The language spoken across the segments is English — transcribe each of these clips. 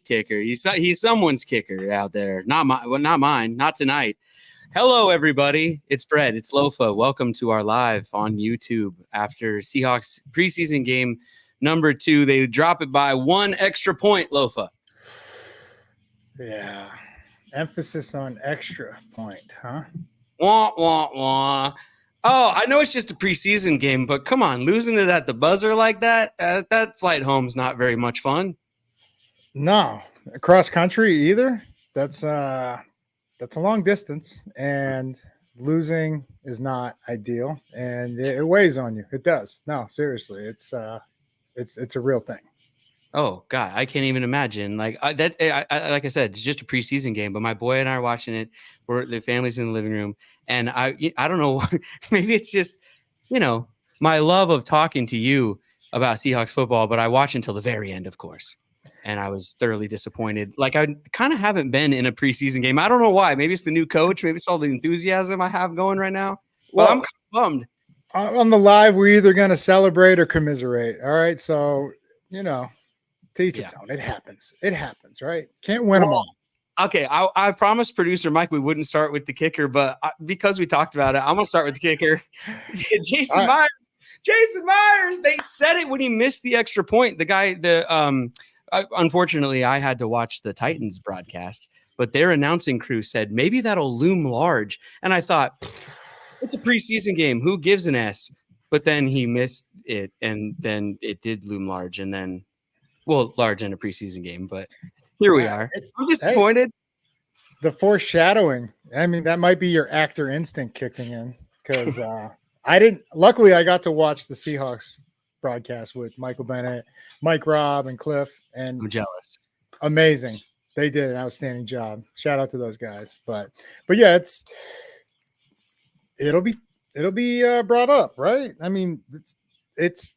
kicker. He's someone's kicker out there. Not mine. Not tonight. Hello, everybody. It's Brett. It's Lofa. Welcome to our live on YouTube after Seahawks preseason game number 2. They drop it by 1 extra point, Lofa. Yeah. Emphasis on extra point, huh? Wah, wah, wah. Oh, I know it's just a preseason game, but come on, losing it at the buzzer like that, that flight home's not very much fun. No, cross country either. That's a long distance, and losing is not ideal, and it weighs on you. It does. No, seriously, it's a real thing. Oh God, I can't even imagine. Like like I said, it's just a preseason game, but my boy and I are watching it. The family's in the living room, and I don't know. Maybe it's just my love of talking to you about Seahawks football, but I watch until the very end, of course, and I was thoroughly disappointed. Like I kind of haven't been in a preseason game. I don't know why. Maybe it's the new coach. Maybe it's all the enthusiasm I have going right now. Well, I'm kind of bummed. On the live, we're either going to celebrate or commiserate. All right, so teach its own. It happens. It happens, right? Can't win them all. Okay, I promised producer Mike we wouldn't start with the kicker, but because we talked about it, I'm going to start with the kicker. Jason Myers. They said it when he missed the extra point. The guy, unfortunately, I had to watch the Titans broadcast, but their announcing crew said maybe that'll loom large. And I thought, it's a preseason game. Who gives an S? But then he missed it, and then it did loom large, and then large in a preseason game, but here we are. I'm disappointed. Hey, the foreshadowing. I mean, that might be your actor instinct kicking in because luckily I got to watch the Seahawks broadcast with Michael Bennett, Mike Robb, and Cliff. And I'm jealous. Amazing. They did an outstanding job. Shout out to those guys. But yeah, it'll be brought up, right? I mean, it's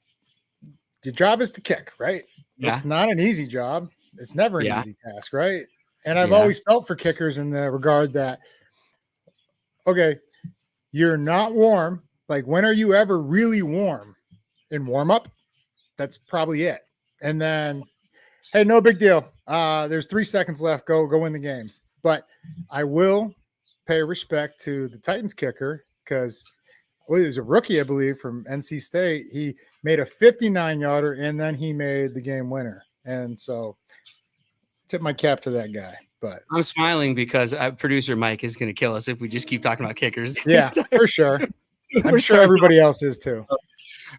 your job is to kick, right? Yeah. It's not an easy job. It's never an easy task, right? And I've always felt for kickers in the regard that, okay, you're not warm. Like, when are you ever really warm? In warm-up? That's probably it. And then, hey, no big deal. There's 3 seconds left. Go win the game. But I will pay respect to the Titans kicker because he was a rookie, I believe, from NC State. He made a 59-yarder, and then he made the game winner. And so tip my cap to that guy. But I'm smiling because producer Mike is going to kill us if we just keep talking about kickers. Yeah, for sure. I'm sure everybody else is too.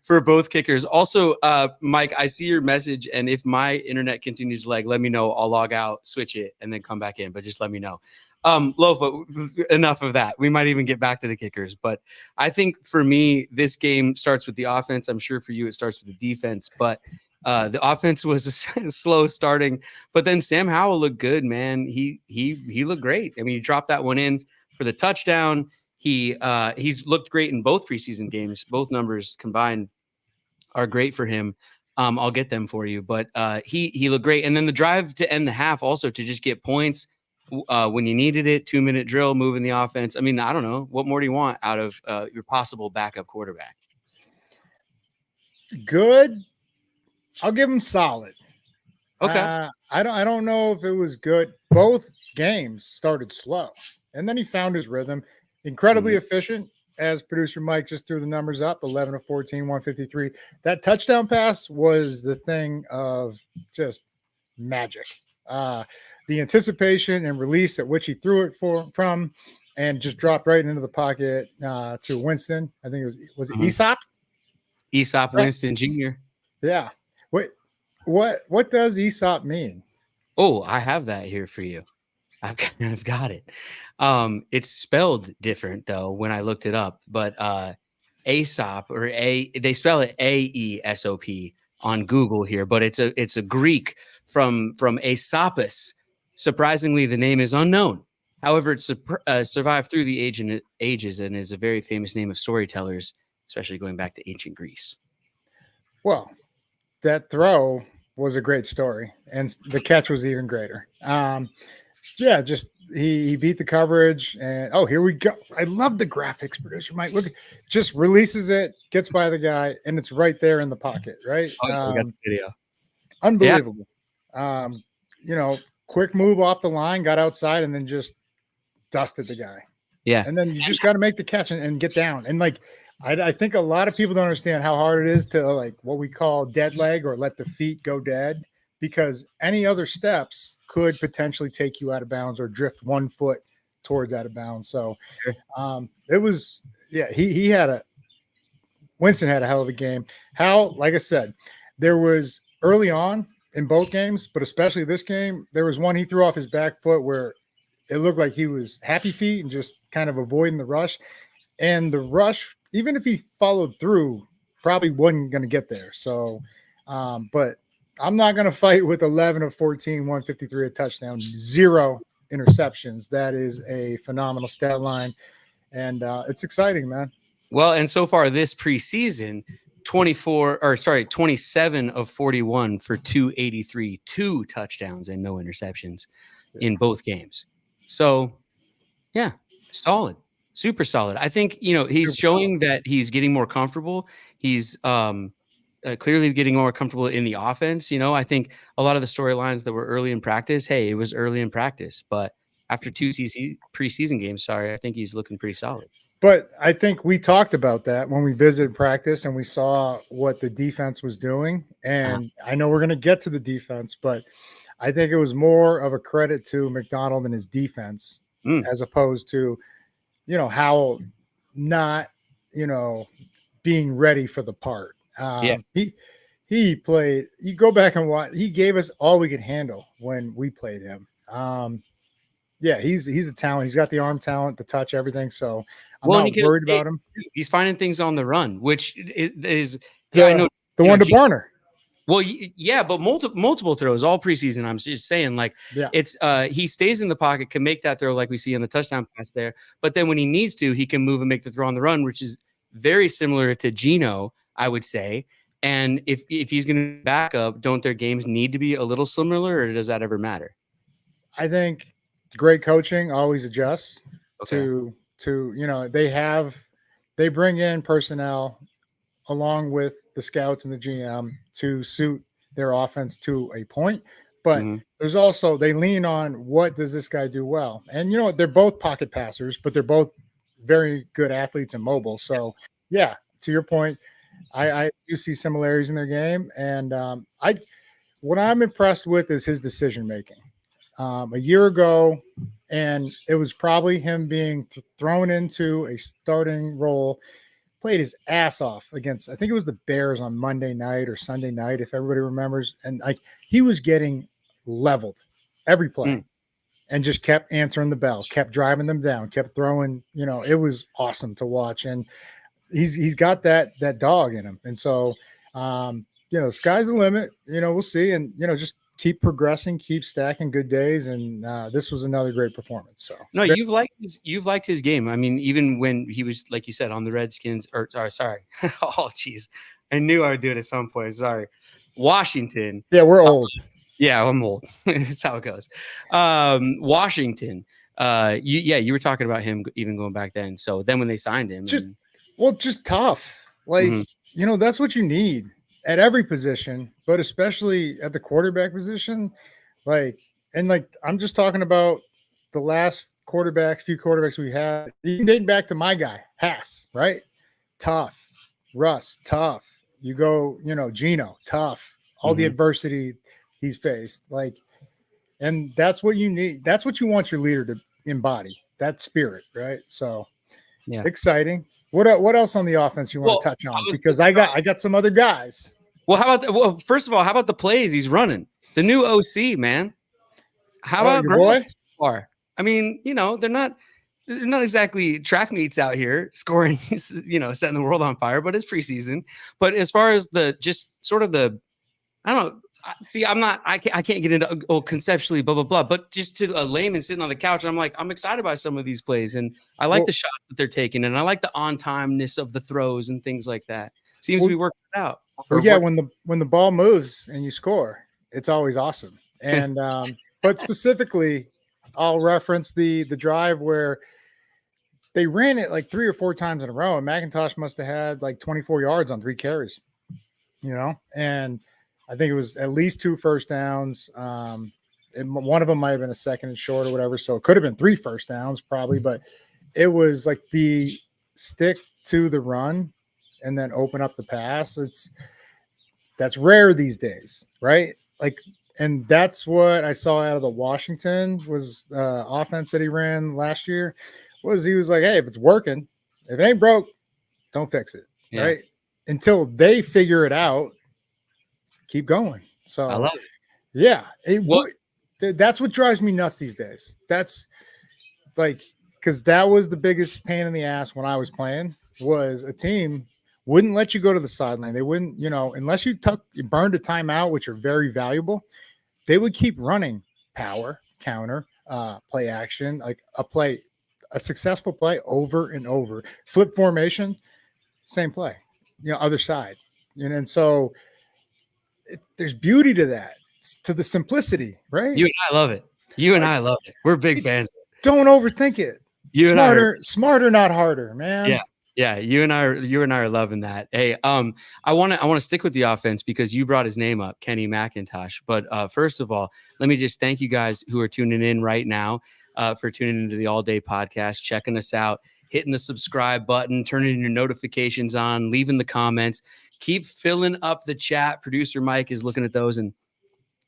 For both kickers. Also, Mike, I see your message, and if my internet continues to lag, let me know. I'll log out, switch it, and then come back in. But just let me know. Lofa, enough of that. We might even get back to the kickers. But I think for me, this game starts with the offense. I'm sure for you it starts with the defense. But the offense was slow starting. But then Sam Howell looked good, man. He looked great. I mean, he dropped that one in for the touchdown. He's looked great in both preseason games. Both numbers combined are great for him. I'll get them for you. But he looked great. And then the drive to end the half also to just get points when you needed it, 2-minute drill, moving the offense. I mean, I don't know. What more do you want out of your possible backup quarterback? Good. I'll give him solid. Okay. I don't know if it was good. Both games started slow, and then he found his rhythm. Incredibly efficient, as producer Mike just threw the numbers up, 11 of 14, 153. That touchdown pass was the thing of just magic. The anticipation and release at which he threw it from and just dropped right into the pocket to Winston. I think it was it Aesop? Aesop Winston Jr. Yeah. What does Aesop mean? Oh, I have that here for you. I've got it. It's spelled different though when I looked it up, but Aesop they spell it Aesop on Google here, but it's a Greek from Aesopus. Surprisingly, the name is unknown. However, it survived through the ages and is a very famous name of storytellers, especially going back to ancient Greece. Well, that throw was a great story, and the catch was even greater. Yeah, just he beat the coverage, and here we go. I love the graphics, producer Mike. Look, just releases it, gets by the guy, and it's right there in the pocket, right? We got the video. Unbelievable. quick move off the line, got outside, and then just dusted the guy. Yeah. And then you just got to make the catch and get down. And like, I think a lot of people don't understand how hard it is to like what we call dead leg or let the feet go dead, because any other steps could potentially take you out of bounds or drift 1 foot towards out of bounds. So it was, Winston had a hell of a game. Howell, like I said, there was early on in both games, but especially this game, there was one he threw off his back foot where it looked like he was happy feet and just kind of avoiding the rush. And the rush, even if he followed through, probably wasn't going to get there. So, but I'm not going to fight with 11 of 14, 153, a touchdown, 0 interceptions. That is a phenomenal stat line. And it's exciting, man. Well, and so far this preseason, 27 of 41 for 283, 2 touchdowns and no interceptions in both games. So, yeah, solid, super solid. I think, he's showing that he's getting more comfortable. He's clearly getting more comfortable in the offense. I think a lot of the storylines that were early in practice, hey, it was early in practice, but after 2 preseason games, I think he's looking pretty solid. But I think we talked about that when we visited practice and we saw what the defense was doing. And I know we're going to get to the defense, but I think it was more of a credit to McDonald and his defense as opposed to, Howell not, being ready for the part. He played, you go back and watch, he gave us all we could handle when we played him. He's a talent. He's got the arm talent, the touch, everything. So I'm not worried about him. He's finding things on the run, which is I know the one to Barner. Well, yeah, but multiple throws all preseason. I'm just saying, it's he stays in the pocket, can make that throw like we see in the touchdown pass there. But then when he needs to, he can move and make the throw on the run, which is very similar to Geno, I would say. And if he's going to back up, don't their games need to be a little similar, or does that ever matter? I think great coaching always adjusts to they bring in personnel along with the scouts and the GM to suit their offense to a point. But there's also, they lean on what does this guy do well? And they're both pocket passers, but they're both very good athletes and mobile. So yeah, to your point, I do see similarities in their game. And what I'm impressed with is his decision making. A year ago, and it was probably him being thrown into a starting role, played his ass off against, I think it was the Bears on Monday night or Sunday night, if everybody remembers. And he was getting leveled every play and just kept answering the bell, kept driving them down, kept throwing, it was awesome to watch. And he's got that dog in him. And so, sky's the limit, we'll see. And, just keep progressing, keep stacking good days. And this was another great performance. So no, you've liked his game. I mean, even when he was, like you said, on the Redskins sorry. Oh, geez. I knew I would do it at some point. Sorry. Washington. Yeah, we're old. Yeah, I'm old. That's how it goes. Washington. You were talking about him even going back then. So then when they signed him, just tough. That's what you need at every position, but especially at the quarterback position. I'm just talking about the last few quarterbacks we had, even dating back to my guy, Haas, right? Tough. Russ, tough. You go, Geno, tough. All the adversity he's faced. And that's what you need. That's what you want your leader to embody, that spirit, right? So exciting. What else on the offense you want to touch on? Because I got some other guys. Well, first of all, how about the plays he's running? The new OC, man. How about your boy? I mean, they're not exactly track meets out here scoring, setting the world on fire, but it's preseason. But as far as I don't know. See, I can't get into conceptually, blah, blah, blah, but just to a layman sitting on the couch, I'm excited by some of these plays, and I like the shots that they're taking, and I like the on-timeness of the throws and things like that. Seems to be working out. When the ball moves and you score, it's always awesome. And but specifically, I'll reference the drive where they ran it like 3 or 4 times in a row, and McIntosh must have had 24 yards on 3 carries, and I think it was at least 2 first downs. one of them might have been a second and short or whatever. So it could have been 3 first downs probably, but it was like the stick to the run and then open up the pass. That's rare these days, right? Like, and that's what I saw out of the Washington was offense that he ran last year. He was like, hey, if it's working, if it ain't broke, don't fix it, right? Until they figure it out, keep going. So I love it. Yeah, that's what drives me nuts these days. That's like, because that was the biggest pain in the ass when I was playing, was a team wouldn't let you go to the sideline. They wouldn't, unless you burned a timeout, which are very valuable, they would keep running power, counter, play action, like a successful play over and over. Flip formation, same play, other side. And so there's beauty to that, to the simplicity, right? You and I love it. I love it. We're big fans. Don't overthink it. Smarter, not harder, man. Yeah. You and I are loving that. Hey, I want to stick with the offense because you brought his name up, Kenny McIntosh. But first of all, let me just thank you guys who are tuning in right now for tuning into the All Day Podcast, checking us out, hitting the subscribe button, turning your notifications on, leaving the comments. Keep filling up the chat. Producer Mike is looking at those, and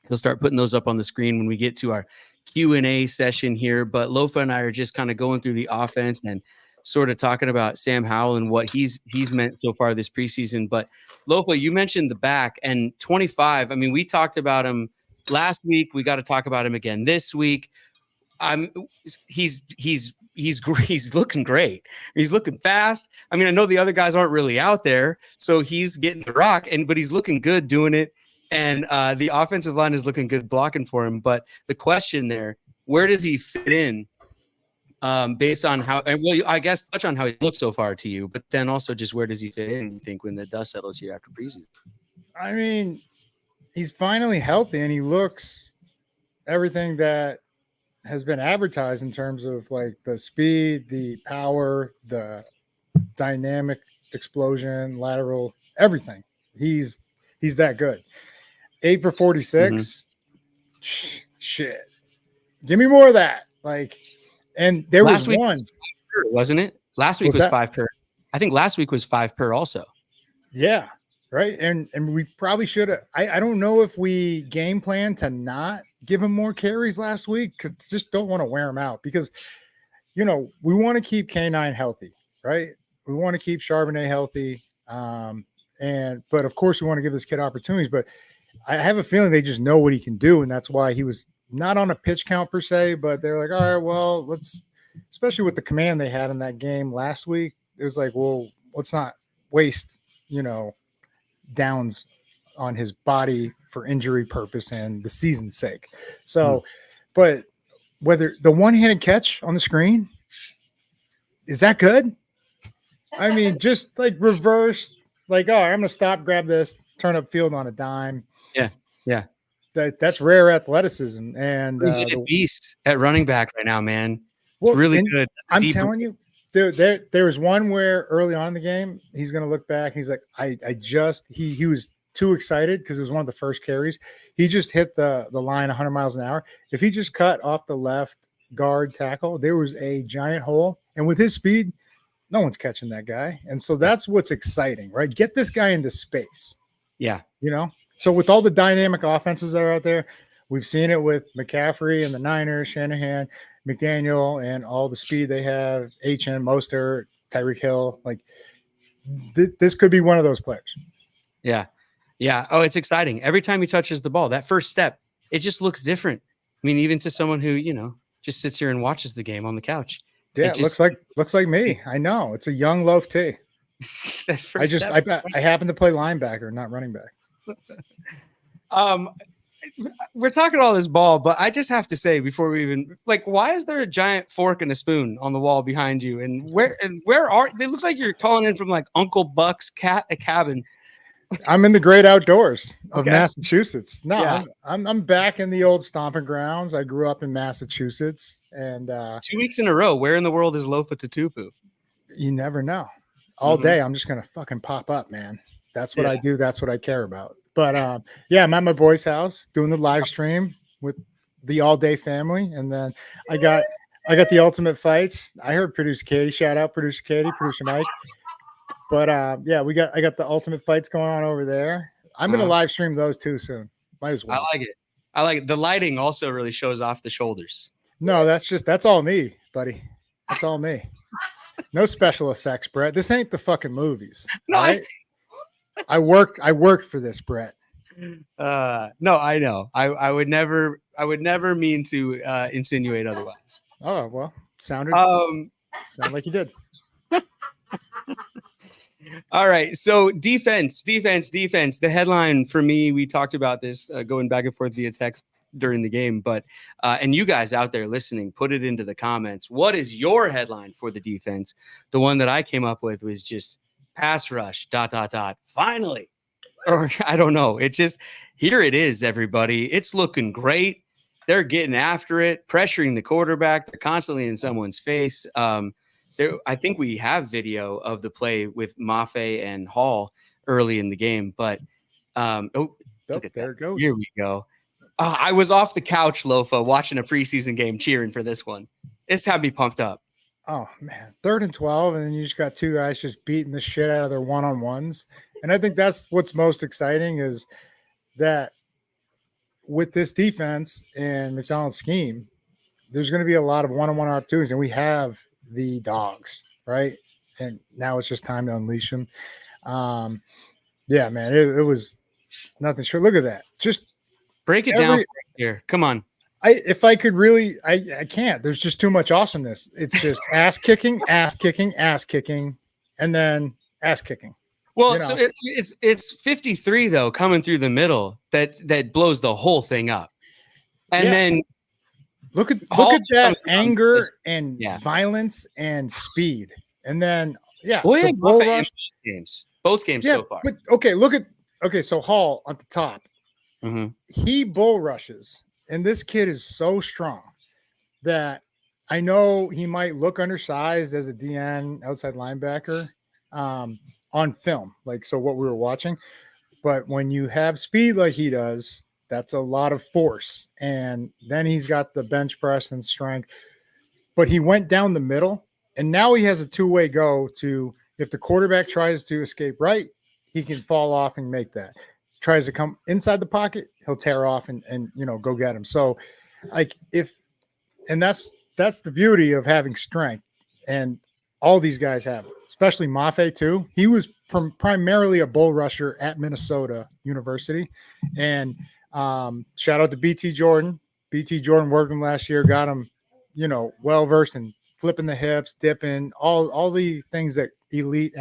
he'll start putting those up on the screen when we get to our Q&A session here. But Lofa and I are just kind of going through the offense and sort of talking about Sam Howell and what he's meant so far this preseason. But Lofa, you mentioned the back and 25. I mean, we talked about him last week. We got to talk about him again this week. He's looking great. He's looking fast. I mean, I know the other guys aren't really out there, so he's getting the rock, but he's looking good doing it. And the offensive line is looking good blocking for him. But the question there, where does he fit in based on how, and well, I guess touch on how he looks so far to you, but then also just where does he fit in, you think, when the dust settles here after preseason? I mean, he's finally healthy and he looks everything that has been advertised in terms of like the speed, the power, the dynamic explosion, lateral, everything. He's that good. 8 for 46. Mm-hmm. Shit. Give me more of that. Like, and there was one, was per, wasn't it? Last week was 5 per. I think last week was 5 per also. Yeah. Right. And we probably should have. I don't know if we game plan to not give him more carries last week, because just don't want to wear him out, because, we want to keep K9 healthy, right? We want to keep Charbonnet healthy. But of course we want to give this kid opportunities, but I have a feeling they just know what he can do. And that's why he was not on a pitch count per se, but they're like, all right, well, especially with the command they had in that game last week, it was like, well, let's not waste, downs on his body for injury purpose and the season's sake. So, but whether the one-handed catch on the screen, is that good? I mean, just like reverse, like, oh, I'm going to stop, grab this, turn up field on a dime. Yeah. That's rare athleticism. And a beast at running back right now, man. Well, it's really good. I'm telling you, there was one where early on in the game, he's going to look back. And he's like, he was too excited because it was one of the first carries. He just hit the line 100 miles an hour. If he just cut off the left guard tackle, there was a giant hole. And with his speed, no one's catching that guy. And so that's what's exciting, right? Get this guy into space. Yeah. So with all the dynamic offenses that are out there, we've seen it with McCaffrey and the Niners, Shanahan, McDaniel, and all the speed they have, HN, Mostert, Tyreek Hill. Like, this could be one of those players. Yeah. Oh, it's exciting. Every time he touches the ball, that first step, it just looks different. I mean, even to someone who, just sits here and watches the game on the couch. Yeah, it looks like me. I know. It's a young loaf tea. I happen to play linebacker, not running back. We're talking all this ball, but I just have to say before we even why is there a giant fork and a spoon on the wall behind you? And where are they? Looks like you're calling in from Uncle Buck's cabin. I'm in the great outdoors of Massachusetts. No, yeah. I'm back in the old stomping grounds. I grew up in Massachusetts, and 2 weeks in a row. Where in the world is Lofa Tatupu? You never know. All day, I'm just gonna fucking pop up, man. That's what I do. That's what I care about. But I'm at my boy's house doing the live stream with the all day family. And then I got the ultimate fights. I heard producer Katie, shout out producer Katie, producer Mike. But yeah, I got the ultimate fights going on over there. I'm going to live stream those too soon. Might as well. I like it. The lighting also really shows off the shoulders. No, that's all me, buddy. That's all me. No special effects, Brett. This ain't the fucking movies. No, right? I worked for this, Brett. No, I know. I would never mean to insinuate otherwise. Oh, well, sounded like you did. All right. So defense. The headline for me, we talked about this going back and forth via text during the game, but and you guys out there listening, put it into the comments. What is your headline for the defense? The one that I came up with was just pass rush, ... Finally. Or I don't know. It just, here it is, everybody. It's looking great. They're getting after it, pressuring the quarterback. They're constantly in someone's face. I think we have video of the play with Mafe and Hall early in the game, but look at there it goes. Here we go. I was off the couch, Lofa, watching a preseason game, cheering for this one. It's had me pumped up. Oh man, 3rd and 12, and then you just got two guys just beating the shit out of their one-on-ones. And I think that's what's most exciting is that with this defense and McDonald's scheme, there's going to be a lot of one-on-one opportunities, and we have the dogs, right? And now it's just time to unleash them. Yeah, man, it was nothing short. Look at that. Just break it down here. Come on. If I could really, I can't. There's just too much awesomeness. It's just ass kicking, and then ass kicking. Well, so it's 53 though coming through the middle that blows the whole thing up, and then look at that anger and violence and speed, and then both games so far. But so Hall at the top, he bull rushes. And this kid is so strong that I know he might look undersized as a DN outside linebacker on film, so what we were watching. But when you have speed like he does, that's a lot of force. And then he's got the bench press and strength. But he went down the middle, and now he has a two-way go to if the quarterback tries to escape right, he can fall off and make that. Tries to come inside the pocket, he'll tear off and go get him. So that's the beauty of having strength, and all these guys have it, especially Mafe too. He was primarily a bull rusher at Minnesota University, and shout out to BT Jordan. BT Jordan worked him last year, got him, well versed in flipping the hips, dipping, all the things that elite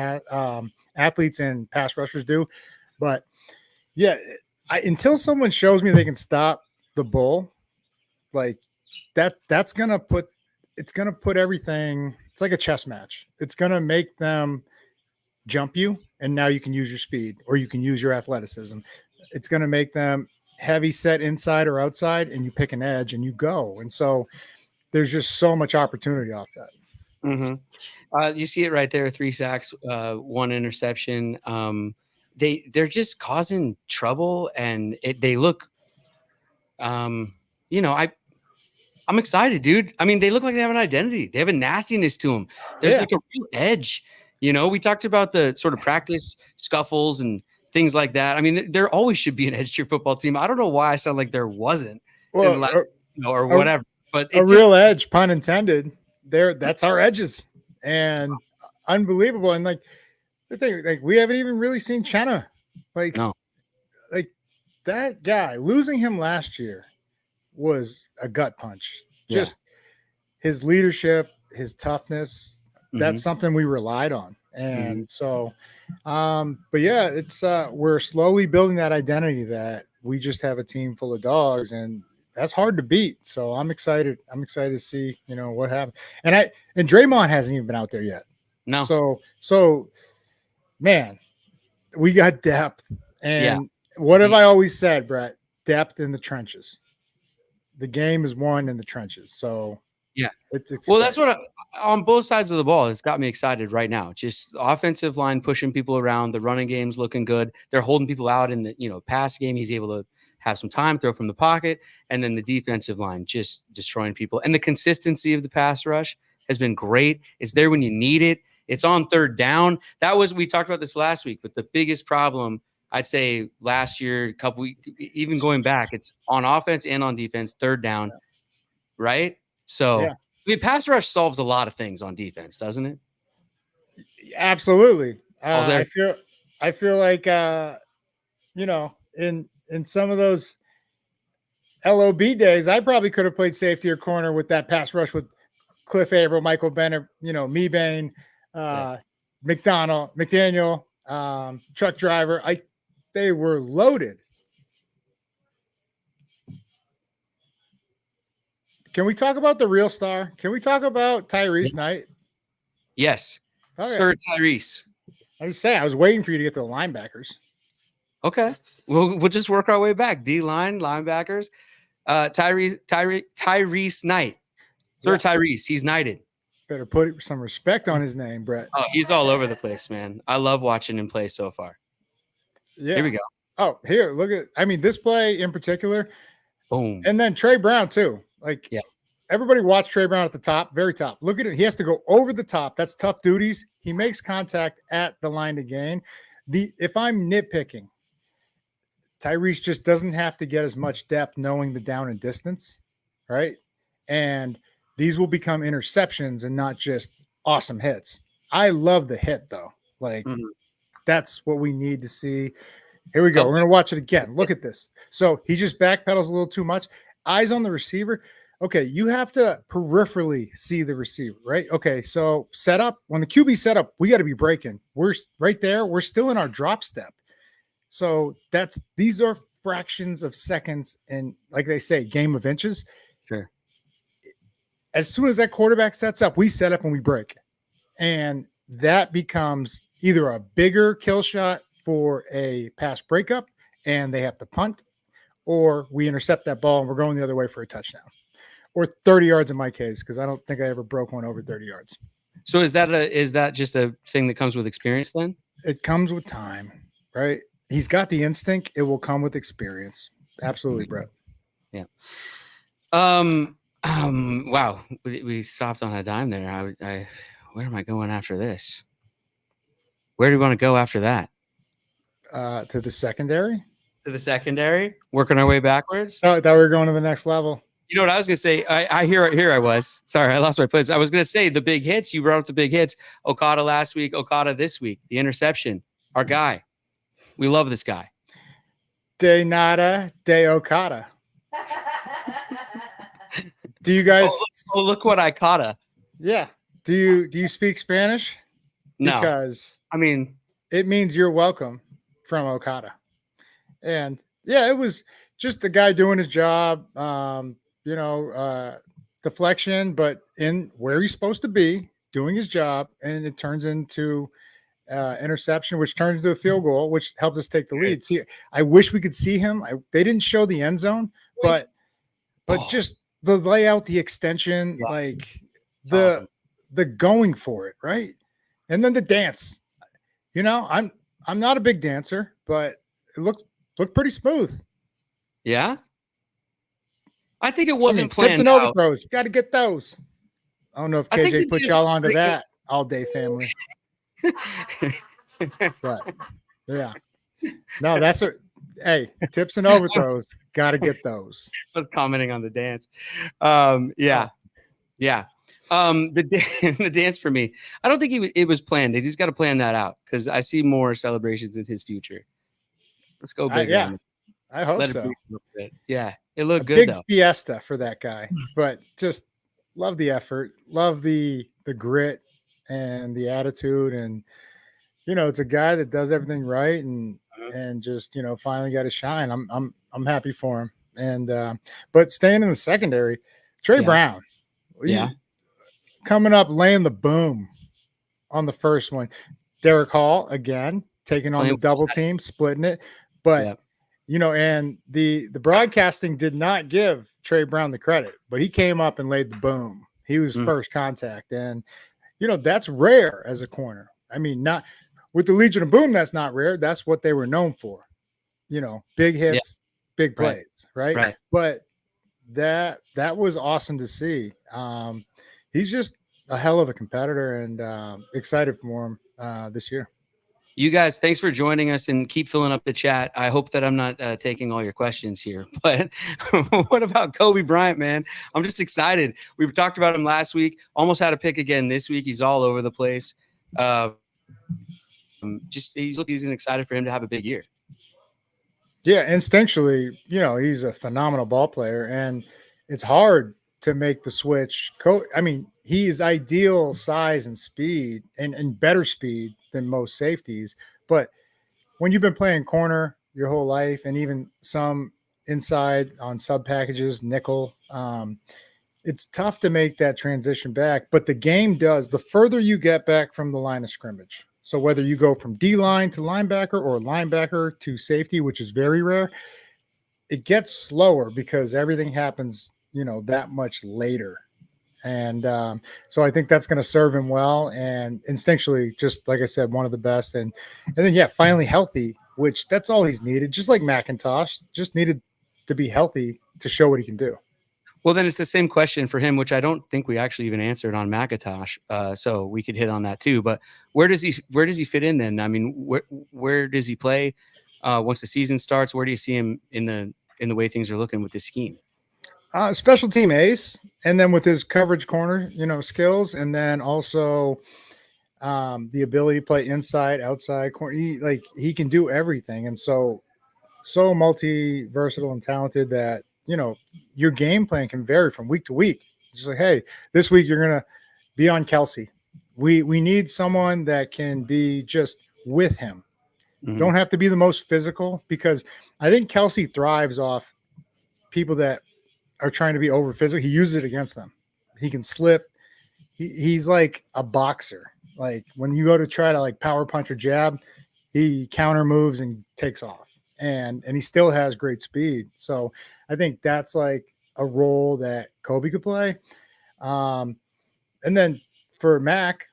athletes and pass rushers do, but. Yeah, until someone shows me they can stop the bull, that's gonna put everything. It's like a chess match. It's gonna make them jump you, and now you can use your speed or you can use your athleticism. It's gonna make them heavy set inside or outside, and you pick an edge and you go. And so there's just so much opportunity off that. You see it right there: 3 sacks, 1 interception. They're just causing trouble, and they look, I'm excited, dude. I mean, they look like they have an identity. They have a nastiness to them. There's like a real edge. We talked about the sort of practice scuffles and things like that. I mean, there always should be an edge to your football team. I don't know why I sound like there wasn't, or whatever. But real edge, pun intended. That's our edges, and unbelievable. And the thing, we haven't even really seen Chenna. That guy, losing him last year was a gut punch. Just his leadership, his toughness, that's something we relied on. And so, but yeah, it's we're slowly building that identity that we just have a team full of dogs, and that's hard to beat. So I'm excited. I'm excited to see, what happens. And Draymond hasn't even been out there yet. No. So man, we got depth. And what have I always said, Brett? Depth in the trenches. The game is won in the trenches. So it's well, that's what on both sides of the ball, it's got me excited right now. Just offensive line pushing people around, the running game's looking good. They're holding people out in the pass game. He's able to have some time, throw from the pocket, and then the defensive line just destroying people. And the consistency of the pass rush has been great. It's there when you need it. It's on third down. We talked about this last week, but the biggest problem, I'd say last year, even going back, it's on offense and on defense, third down, right? So, I mean, pass rush solves a lot of things on defense, doesn't it? Absolutely. I feel like in some of those LOB days, I probably could have played safety or corner with that pass rush with Cliff Averill, Michael Bennett, Mebane, McDaniel, truck driver. They were loaded. Can we talk about the real star? Can we talk about Tyrese Knight? Yes. Okay. Sir Tyrese. I was saying, I was waiting for you to get to the linebackers. Okay. We'll just work our way back. D-line, linebackers. Tyrese Knight. Sir Tyrese. He's knighted. Better put some respect on his name, Brett. Oh, he's all over the place, man. I love watching him play so far. Yeah. Here we go. Oh, here, look at, this play in particular. Boom. And then Trey Brown, too. Everybody watch Trey Brown at the top, very top. Look at it. He has to go over the top. That's tough duties. He makes contact at the line to gain. If I'm nitpicking, Tyrese just doesn't have to get as much depth knowing the down and distance, right? And these will become interceptions and not just awesome hits. I love the hit, though. That's what we need to see. Here we go. We're going to watch it again. Look at this. So he just backpedals a little too much. Eyes on the receiver. Okay, you have to peripherally see the receiver, right? Okay, so set up. When the QB set up, we got to be breaking. We're right there. We're still in our drop step. So these are fractions of seconds and, like they say, game of inches. Sure. As soon as that quarterback sets up, we set up and we break. And that becomes either a bigger kill shot for a pass breakup and they have to punt, or we intercept that ball and we're going the other way for a touchdown. Or 30 yards in my case, because I don't think I ever broke one over 30 yards. So is that just a thing that comes with experience then? It comes with time, right? He's got the instinct. It will come with experience. Absolutely, Brett. Yeah. Wow. We stopped on a dime there. Where am I going after this? Where do we want to go after that? To the secondary. To the secondary? Working our way backwards? Oh, I thought we were going to the next level. You know what I was going to say? Here I was. Sorry, I lost my place. I was going to say the big hits. You brought up the big hits. Okada last week, Okada this week. The interception. Our guy. We love this guy. De nada, de Okada. Do you guys? Oh, look what I caught. Yeah. Do you speak Spanish? No. Because it means you're welcome from Okada. And yeah, it was just the guy doing his job. Deflection, but in where he's supposed to be, doing his job, and it turns into interception, which turns into a field goal, which helped us take the lead. See, I wish we could see him. They didn't show the end zone, but just the layout, the extension, awesome. The going for it, right? And then the dance. I'm not a big dancer, but it looked pretty smooth. Yeah. I think it wasn't planned. Tips and overthrows. Got to get those. I don't know if KJ put y'all onto that all day, family. But yeah, no, that's what. Hey, tips and overthrows. Got to get those. I was commenting on the dance. Yeah. The dance for me. I don't think it was planned. He's got to plan that out because I see more celebrations in his future. Let's go big. I hope so. Yeah, it looked good big though. Fiesta for that guy, but just love the effort, love the grit and the attitude, and it's a guy that does everything right and just finally got to shine. I'm happy for him. And but staying in the secondary, Trey Brown, coming up, laying the boom on the first one. Derek Hall again taking on the double team, splitting it, but. And the broadcasting did not give Trey Brown the credit, but he came up and laid the boom. He was first contact. And, that's rare as a corner. Not with the Legion of Boom, that's not rare. That's what they were known for. Big hits, big plays, right? Right. But that was awesome to see. He's just a hell of a competitor, and excited for him this year. You guys, thanks for joining us, and keep filling up the chat. I hope that I'm not taking all your questions here, but what about Kobe Bryant, man? I'm just excited. We talked about him last week, almost had a pick again this week. He's all over the place. He's excited for him to have a big year. Yeah, instinctually, he's a phenomenal ball player, and it's hard to make the switch. I mean, he is ideal size and speed and better speed than most safeties. But when you've been playing corner your whole life, and even some inside on sub packages, nickel, it's tough to make that transition back. But the game does. The further you get back from the line of scrimmage, so whether you go from D-line to linebacker or linebacker to safety, which is very rare, it gets slower because everything happens, that much later. And so I think that's going to serve him well. And instinctually, just like I said, one of the best. And then, finally healthy, which that's all he's needed. Just like McIntosh, just needed to be healthy to show what he can do. Well, then it's the same question for him, which I don't think we actually even answered on McIntosh. So we could hit on that too. But where does he fit in then? I mean, where does he play once the season starts? Where do you see him in the way things are looking with this scheme? Special team ace, and then with his coverage corner, skills, and then also the ability to play inside, outside corner. He can do everything, and so multi-versatile and talented that your game plan can vary from week to week. Just like, hey, this week you're gonna be on Kelsey. We need someone that can be just with him. Mm-hmm. Don't have to be the most physical, because I think Kelsey thrives off people that are trying to be over physical. He uses it against them. He can slip. He's like a boxer. Like when you go to try to like power punch or jab, he counter moves and takes off. And he still has great speed. So I think that's like a role that Kobe could play. And then for Mac,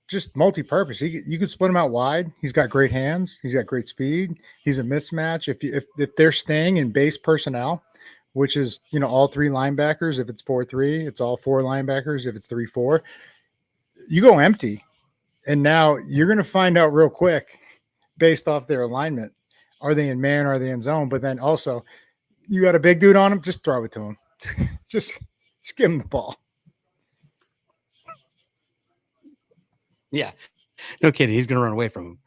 just multi-purpose. You could split him out wide. He's got great hands. He's got great speed. He's a mismatch. If they're staying in base personnel, which is, all three linebackers, if it's 4-3, it's all four linebackers. If it's 3-4, you go empty. And now you're going to find out real quick based off their alignment. Are they in man? Are they in zone? But then also you got a big dude on him, just throw it to him. just give him the ball. Yeah, no kidding. He's going to run away from him.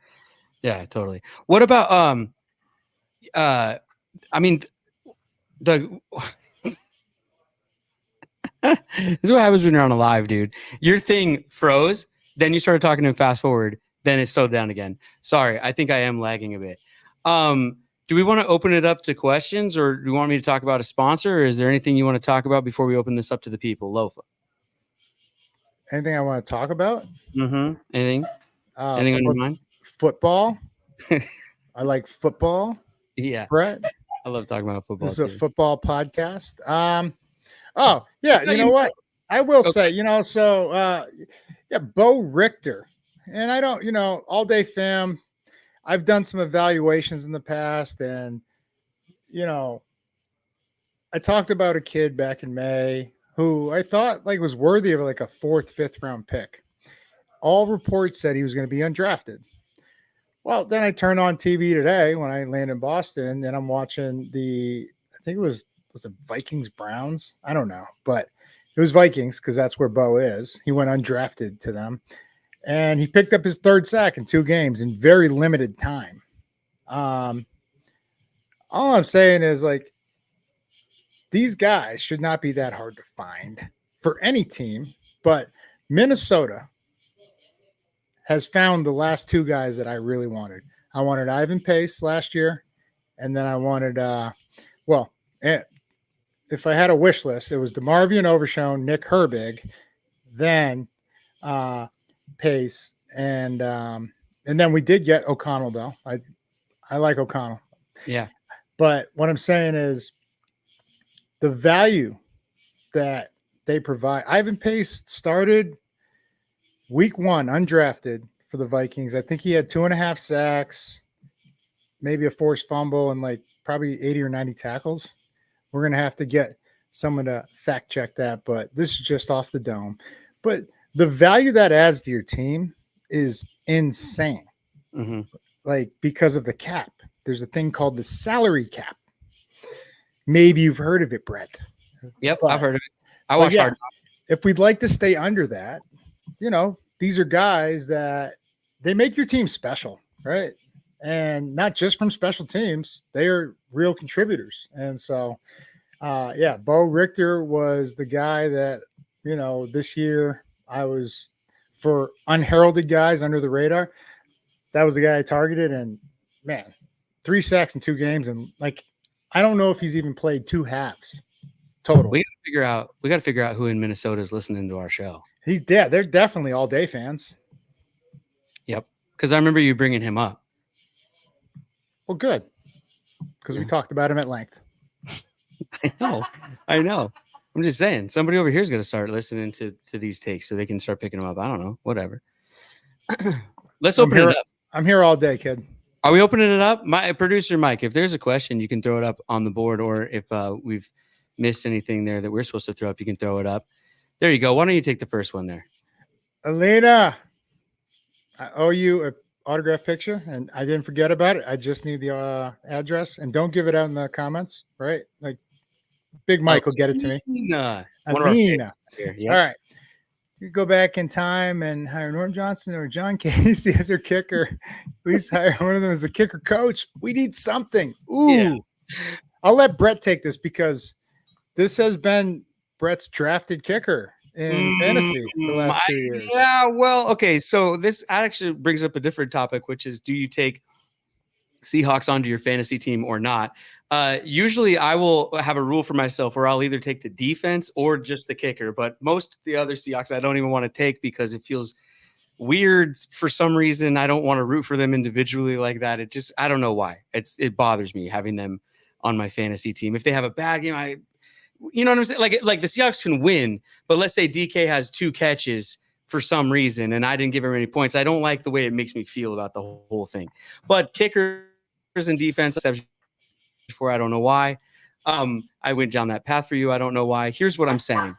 Yeah, totally. What about, I mean, this is what happens when you're on a live, dude. Your thing froze, then you started talking to him fast forward, then it slowed down again. Sorry, I think I am lagging a bit. Do we want to open it up to questions, or do you want me to talk about a sponsor, or is there anything you want to talk about before we open this up to the people? Lofa. Anything I want to talk about? Mm-hmm. Anything on your mind? Football. I like football. Yeah. Brett. I love talking about football. This is a football podcast. Oh, yeah. You know what? I will say, Bo Richter. And I don't, all day fam. I've done some evaluations in the past, and, I talked about a kid back in May who I thought was worthy of like a 4th, 5th round pick. All reports said he was going to be undrafted. Well, then I turned on TV today when I landed in Boston, and I'm watching I think it was the Vikings Browns. I don't know, but it was Vikings because that's where Bo is. He went undrafted to them, and he picked up his 3rd sack in 2 games in very limited time. All I'm saying is these guys should not be that hard to find for any team, but Minnesota has found the last 2 guys that I really wanted. I wanted Ivan Pace last year, and then I wanted, if I had a wish list, it was DeMarvion Overshown, Nick Herbig, then Pace, and then we did get O'Connell, though. I like O'Connell. Yeah. But what I'm saying is the value that they provide. Ivan Pace started week 1 undrafted for the Vikings. I think he had 2.5 sacks, maybe a forced fumble and like probably 80 or 90 tackles. We're going to have to get someone to fact check that, but this is just off the dome. But the value that adds to your team is insane. Mm-hmm. Like because of the cap, there's a thing called the salary cap. Maybe you've heard of it, Brett. Yep, I've heard of it. I watch Hard Knocks. If we'd like to stay under that, these are guys that they make your team special, right? And not just from special teams, they are real contributors. And so, Bo Richter was the guy that, this year I was, for unheralded guys under the radar, that was the guy I targeted. And man, 3 sacks in 2 games. And like, I don't know if he's even played 2 halves total. We got to figure out who in Minnesota is listening to our show. They're definitely all day fans. Yep. Because I remember you bringing him up. Well, good. Because we talked about him at length. I know. I'm just saying, somebody over here is going to start listening to these takes so they can start picking them up. I don't know. Whatever. Let's open it up. I'm here all day, kid. Are we opening it up? My producer, Mike, if there's a question, you can throw it up on the board, or if we've missed anything there that we're supposed to throw up, you can throw it up. There you go. Why don't you take the first one there? Elena, I owe you an autograph picture, and I didn't forget about it. I just need the address, and don't give it out in the comments, right? Like Big Mike will get it to me. Alina. Yep. All right. You go back in time and hire Norm Johnson or John Casey as your kicker. At least hire one of them as the kicker coach. We need something. Ooh. Yeah. I'll let Brett take this because this has been Brett's drafted kicker in fantasy the last 2 years. Yeah, well, okay. So this actually brings up a different topic, which is, do you take Seahawks onto your fantasy team or not? Usually I will have a rule for myself where I'll either take the defense or just the kicker, but most of the other Seahawks I don't even want to take because it feels weird for some reason. I don't want to root for them individually like that. It just, I don't know why. It bothers me having them on my fantasy team. If they have a bad game, you know what I'm saying? Like the Seahawks can win, but let's say DK has 2 catches for some reason and I didn't give him any points. I don't like the way it makes me feel about the whole thing. But kickers and defense, before, I don't know why. I went down that path for you. I don't know why. Here's what I'm saying.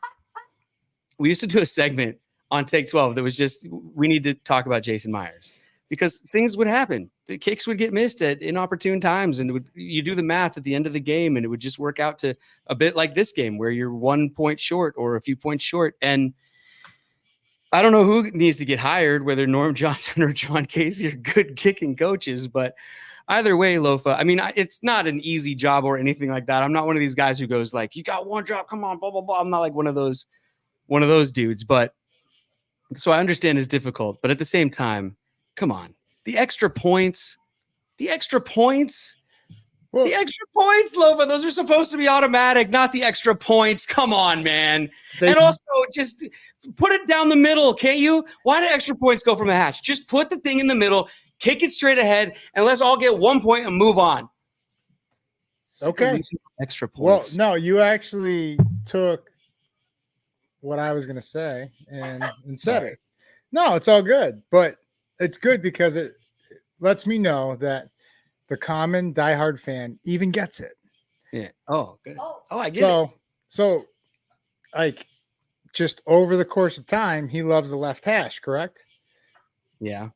We used to do a segment on Take 12 that was just, we need to talk about Jason Myers because things would happen. The kicks would get missed at inopportune times, and you do the math at the end of the game, and it would just work out to a bit like this game where you're 1 point short or a few points short. And I don't know who needs to get hired, whether Norm Johnson or John Casey are good kicking coaches, but either way, Lofa, I mean, it's not an easy job or anything like that. I'm not one of these guys who goes like, you got one job, come on, blah, blah, blah. I'm not like one of those dudes. But so I understand it's difficult. But at the same time, come on. The extra points, Lofa, those are supposed to be automatic, not the extra points. Come on, man. And also just put it down the middle, can't you? Why do extra points go from the hatch? Just put the thing in the middle. Kick it straight ahead, and let's all get 1 point and move on. Okay. Extra points. Well, no, you actually took what I was going to say and said it. No, it's all good. But it's good because it lets me know that the common diehard fan even gets it. Yeah. Oh, good. Oh, I get it. So, like, just over the course of time, he loves the left hash, correct? Yeah.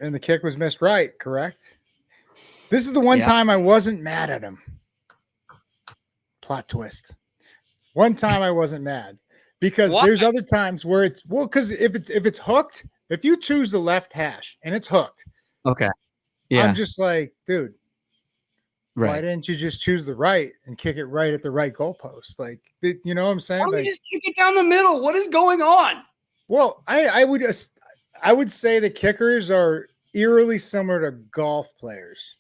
And the kick was missed right, correct? This is the one time I wasn't mad at him. Plot twist. One time I wasn't mad because there's other times where it's because if it's hooked, if you choose the left hash and it's hooked, okay, yeah, I'm just like, dude, why didn't you just choose the right and kick it right at the right goalpost? Like, you know what I'm saying? Why don't you just kick it down the middle? What is going on? Well, I would say the kickers are eerily similar to golf players.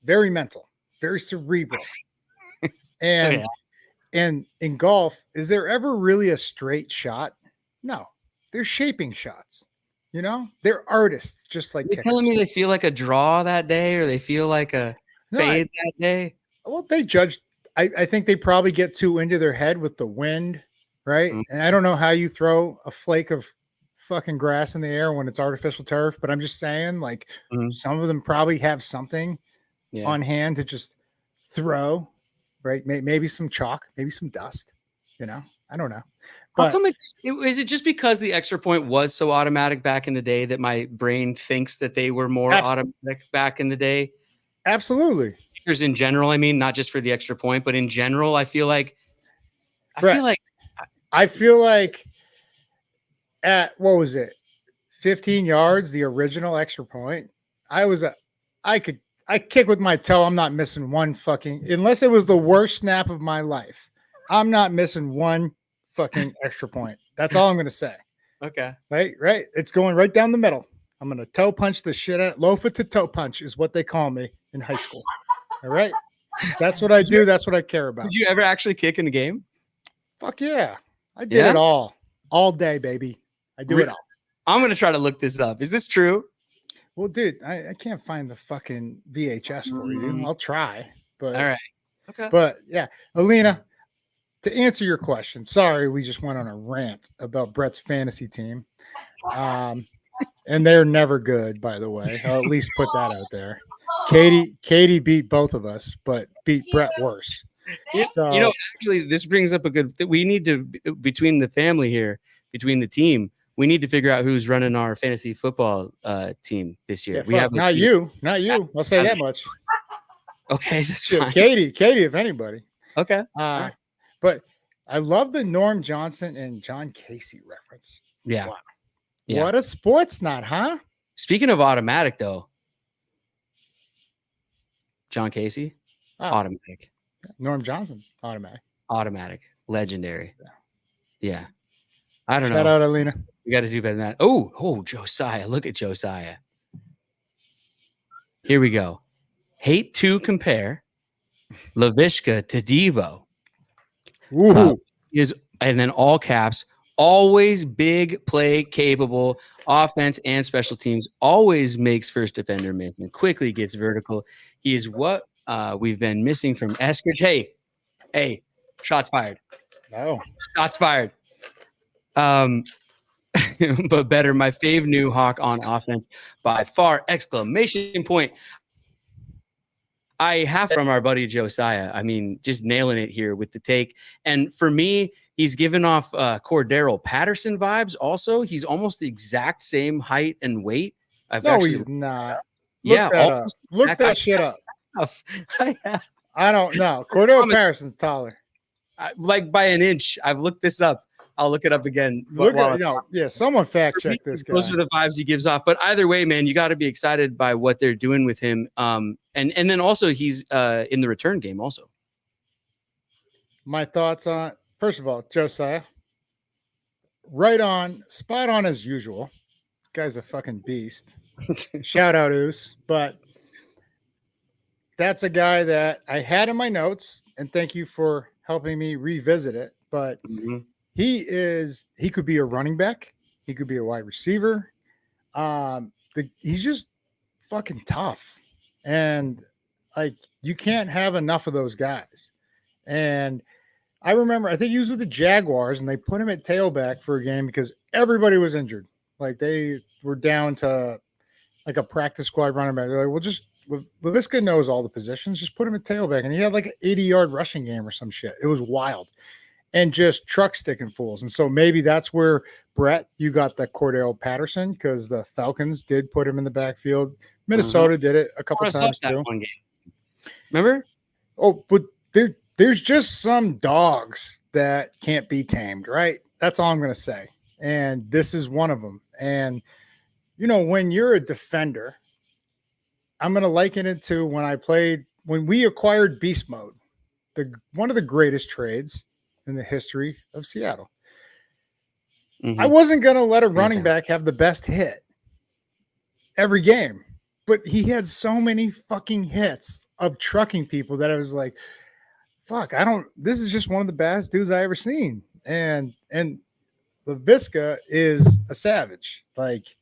Very mental, very cerebral. And and in golf, is there ever really a straight shot? No. They're shaping shots. You know? They're artists, just like You're telling me they feel like a draw that day or they feel like a fade that day? Well, they judge. I think they probably get too into their head with the wind, right? Mm-hmm. And I don't know how you throw a flake of fucking grass in the air when it's artificial turf, but I'm just saying, like, some of them probably have something on hand to just throw, right? Maybe some chalk, maybe some dust, I don't know. But how come is it just because the extra point was so automatic back in the day that my brain thinks that they were more automatic back in the day? Absolutely. Kickers in general, I mean, not just for the extra point, but in general, I feel like at what was it? 15 yards, the original extra point. I kick with my toe. I'm not missing one fucking, unless it was the worst snap of my life. I'm not missing one fucking extra point. That's all I'm going to say. Okay. Right. It's going right down the middle. I'm going to toe punch the shit out. Loafer to toe punch is what they call me in high school. All right. That's what I do. That's what I care about. Did you ever actually kick in a game? Fuck yeah. I did it all day, baby. I do it all. I'm going to try to look this up. Is this true? Well, dude, I can't find the fucking VHS for you. I'll try. But all right. Okay. But yeah, Alina, to answer your question, sorry, we just went on a rant about Brett's fantasy team. And they're never good, by the way. I'll at least put that out there. Katie beat both of us, but beat Brett worse. So, actually, this brings up a good. We need to, between the family here, between the team, we need to figure out who's running our fantasy football team this year. Yeah, not you. I'll say that much. Okay, that's fine. Katie, if anybody. Okay. Right. But I love the Norm Johnson and John Casey reference. Yeah. Wow. Yeah. What a sports nut, huh? Speaking of automatic, though, John Casey, automatic. Norm Johnson, automatic. Legendary. Yeah. I don't know. Shout out, Alina. We got to do better than that. Oh, Josiah. Look at Josiah. Here we go. Hate to compare Laviska to Devo. And then all caps, always big play capable, offense and special teams, always makes first defender miss and quickly gets vertical. He is what we've been missing from Eskridge. Hey, shots fired. No. Shots fired. But better, my fave new Hawk on offense by far, exclamation point. I have from our buddy Josiah. I mean, just nailing it here with the take. And for me, he's given off Cordero Patterson vibes also. He's almost the exact same height and weight. He's not. Look that shit up. I don't know. Cordero Patterson's taller. Like by an inch. I've looked this up. I'll look it up again. Someone fact check this guy. Those are the vibes he gives off. But either way, man, you got to be excited by what they're doing with him. And then also he's in the return game also. My thoughts on, first of all, Josiah, right on, spot on as usual. Guy's a fucking beast. Shout out, Oos. But that's a guy that I had in my notes, and thank you for helping me revisit it. But he could be a running back. He could be a wide receiver. He's just fucking tough. And like, you can't have enough of those guys. And I remember, I think he was with the Jaguars and they put him at tailback for a game because everybody was injured. Like they were down to like a practice squad running back. They're like, well, Laviska knows all the positions. Just put him at tailback. And he had like an 80-yard rushing game or some shit. It was wild. And just truck sticking fools. And so maybe that's where, Brett, you got the Cordero Patterson because the Falcons did put him in the backfield. Minnesota did it a couple times too. One game. Remember? Oh, but there's just some dogs that can't be tamed, right? That's all I'm going to say. And this is one of them. And, when you're a defender, I'm going to liken it to when we acquired Beast Mode, one of the greatest trades in the history of Seattle. I wasn't going to let a running back have the best hit every game, but he had so many fucking hits of trucking people that I was like, fuck, this is just one of the baddest dudes I ever seen. And Laviska is a savage. Like,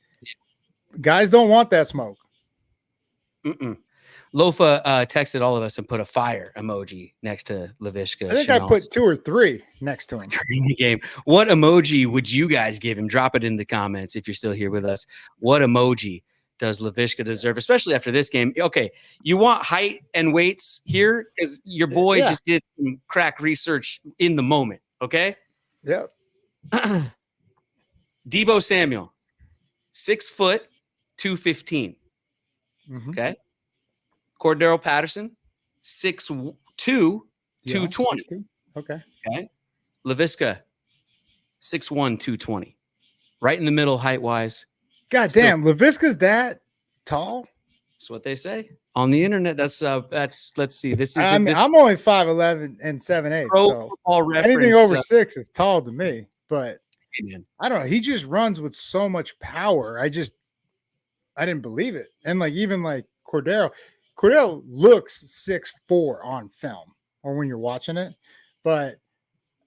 guys don't want that smoke. Lofa texted all of us and put a fire emoji next to Laviska. I think I put 2 or 3 next to him. During the game. What emoji would you guys give him? Drop it in the comments if you're still here with us. What emoji does Laviska deserve, especially after this game? Okay, you want height and weights here because your boy just did some crack research in the moment. Okay. Yeah. Deebo Samuel, 6 foot, 215. Okay. Cordero Patterson, 6'2", 220. Okay. Laviska, 6'1", 220. Right in the middle, height wise. God damn, Laviska's that tall. That's what they say on the internet. That's let's see. This is I'm only 5'11" and 7'8". So Football Reference, anything over 6 is tall to me. But man. I don't know. He just runs with so much power. I didn't believe it. And like even like Cordero looks 6'4" on film or when you're watching it. But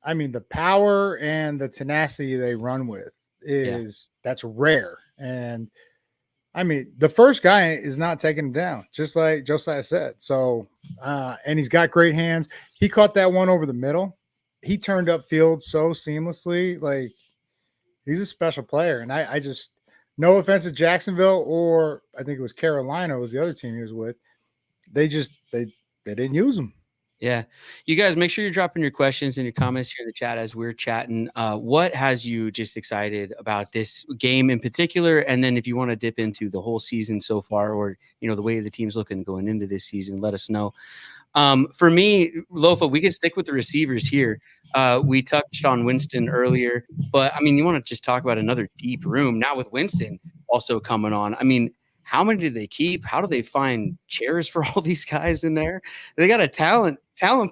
I mean, the power and the tenacity they run with that's rare. And I mean, the first guy is not taking him down, just like Josiah said. So, and he's got great hands. He caught that one over the middle. He turned up field so seamlessly. Like, he's a special player. And I just, no offense to Jacksonville, or I think it was Carolina was the other team he was with. They didn't use him. Yeah. You guys make sure you're dropping your questions and your comments here in the chat as we're chatting. What has you just excited about this game in particular? And then if you want to dip into the whole season so far, or, the way the team's looking going into this season, let us know. For me, Lofa, we can stick with the receivers here. We touched on Winston earlier, but I mean, you want to just talk about another deep room now with Winston also coming on. I mean, how many do they keep? How do they find chairs for all these guys in there? They got a talent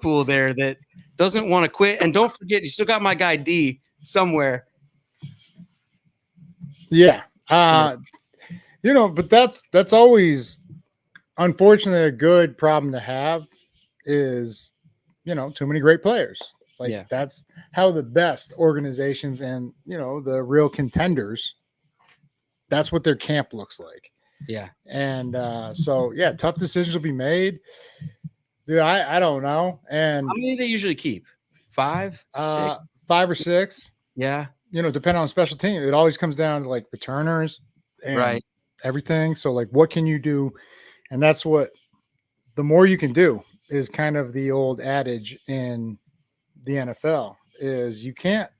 pool there that doesn't want to quit. And don't forget, you still got my guy D somewhere. Yeah. But that's always unfortunately a good problem to have is, too many great players. Like that's how the best organizations and, the real contenders, that's what their camp looks like. Yeah. And tough decisions will be made. Dude, I don't know. And how many do they usually keep? 5, 6? 5 or 6. Yeah. Depending on special team. It always comes down to like returners and everything. So like what can you do? And that's what the more you can do is kind of the old adage in the NFL is you can't.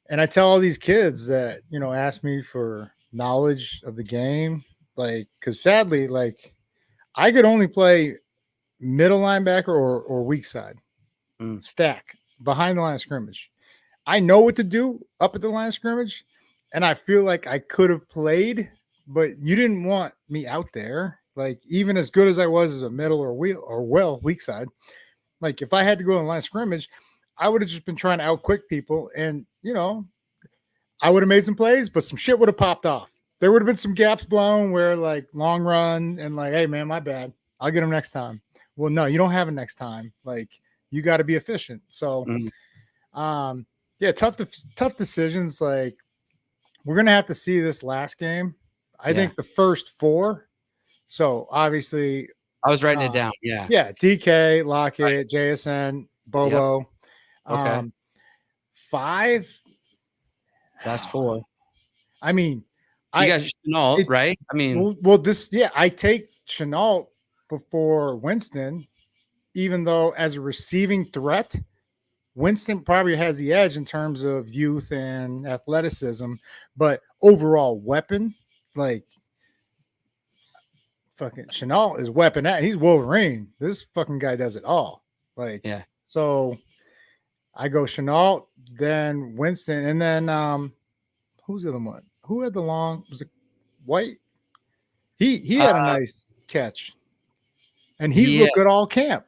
And I tell all these kids that, ask me for knowledge of the game. Like, because sadly, like, I could only play middle linebacker or weak side, stack behind the line of scrimmage. I know what to do up at the line of scrimmage, and I feel like I could have played, but you didn't want me out there. Like, even as good as I was as a middle or weak side, like if I had to go on the line of scrimmage, I would have just been trying to outquick people, and I would have made some plays, but some shit would have popped off. There would have been some gaps blown where like long run and like, hey man, my bad. I'll get him next time. Well, no, you don't have it next time. Like you got to be efficient. So, tough decisions. Like we're going to have to see this last game. I think the first 4. So obviously I was writing it down. Yeah. DK, Lockett, JSN, Bobo. Yep. Okay. 5. That's 4. I mean, you guys Chenault, right? I mean, I take Chenault before Winston, even though as a receiving threat, Winston probably has the edge in terms of youth and athleticism, but overall weapon, like fucking Chenault is weapon. He's Wolverine. This fucking guy does it all. Like, so I go Chenault, then Winston, and then who's the other one? Who had the long? Was it White? He had a nice catch, and he's looked good all camp.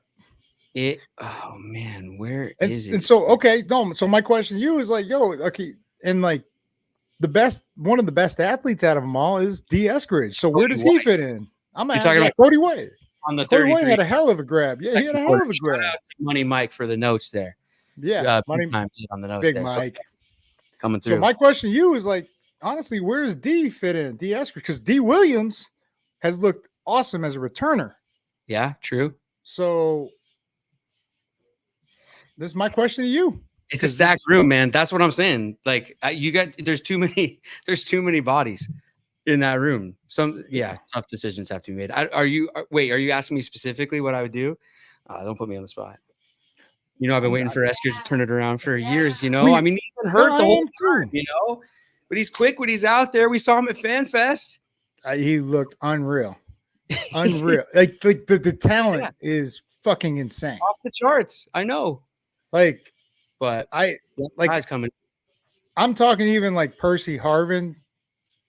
Oh man, where is it? And so so my question to you is like, and like one of the best athletes out of them all is D. Eskridge. So where does he fit in? I'm talking about Cody White. On the 33. Cody White had a hell of a grab. Yeah, he had a hell of a grab. Money Mike for the notes there. Yeah, Money on the notes. Big there. Mike coming through. So my question to you is like, honestly, where does D fit in? D. Eskridge, because D. Williams has looked awesome as a returner. Yeah, true. So this is my question to you. It's a stacked room, man. That's what I'm saying. Like there's too many bodies. in that room. Tough decisions have to be made. Are you asking me specifically what I would do? Don't put me on the spot. I've been waiting for Esker to turn it around for years. I mean, he's been hurt the whole time, but he's quick when he's out there. We saw him at Fan Fest. He looked unreal. Unreal. like the talent is fucking insane. Off the charts. I know. But guy's coming. I'm talking even like Percy Harvin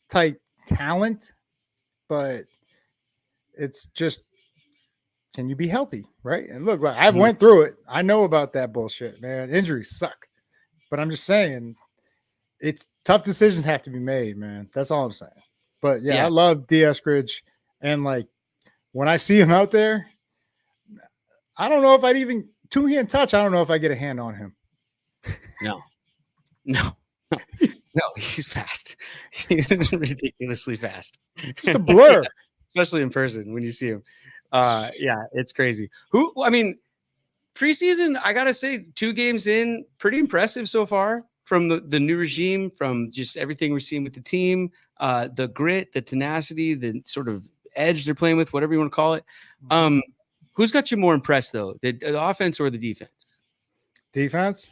type talent, but it's just, can you be healthy, right? And look, I went through it. I know about that bullshit, man. Injuries suck. But I'm just saying, it's tough decisions have to be made, man. That's all I'm saying. But I love D. Eskridge. And like, when I see him out there, I don't know if I'd even two-hand touch. I don't know if I get a hand on him. No, he's fast. He's ridiculously fast. Just a blur. Especially in person when you see him. It's crazy. Preseason, I gotta say, 2 games in, pretty impressive so far from the new regime, from just everything we're seeing with the team, the grit, the tenacity, the sort of edge they're playing with, whatever you want to call it. Who's got you more impressed though, the offense or the defense? Defense.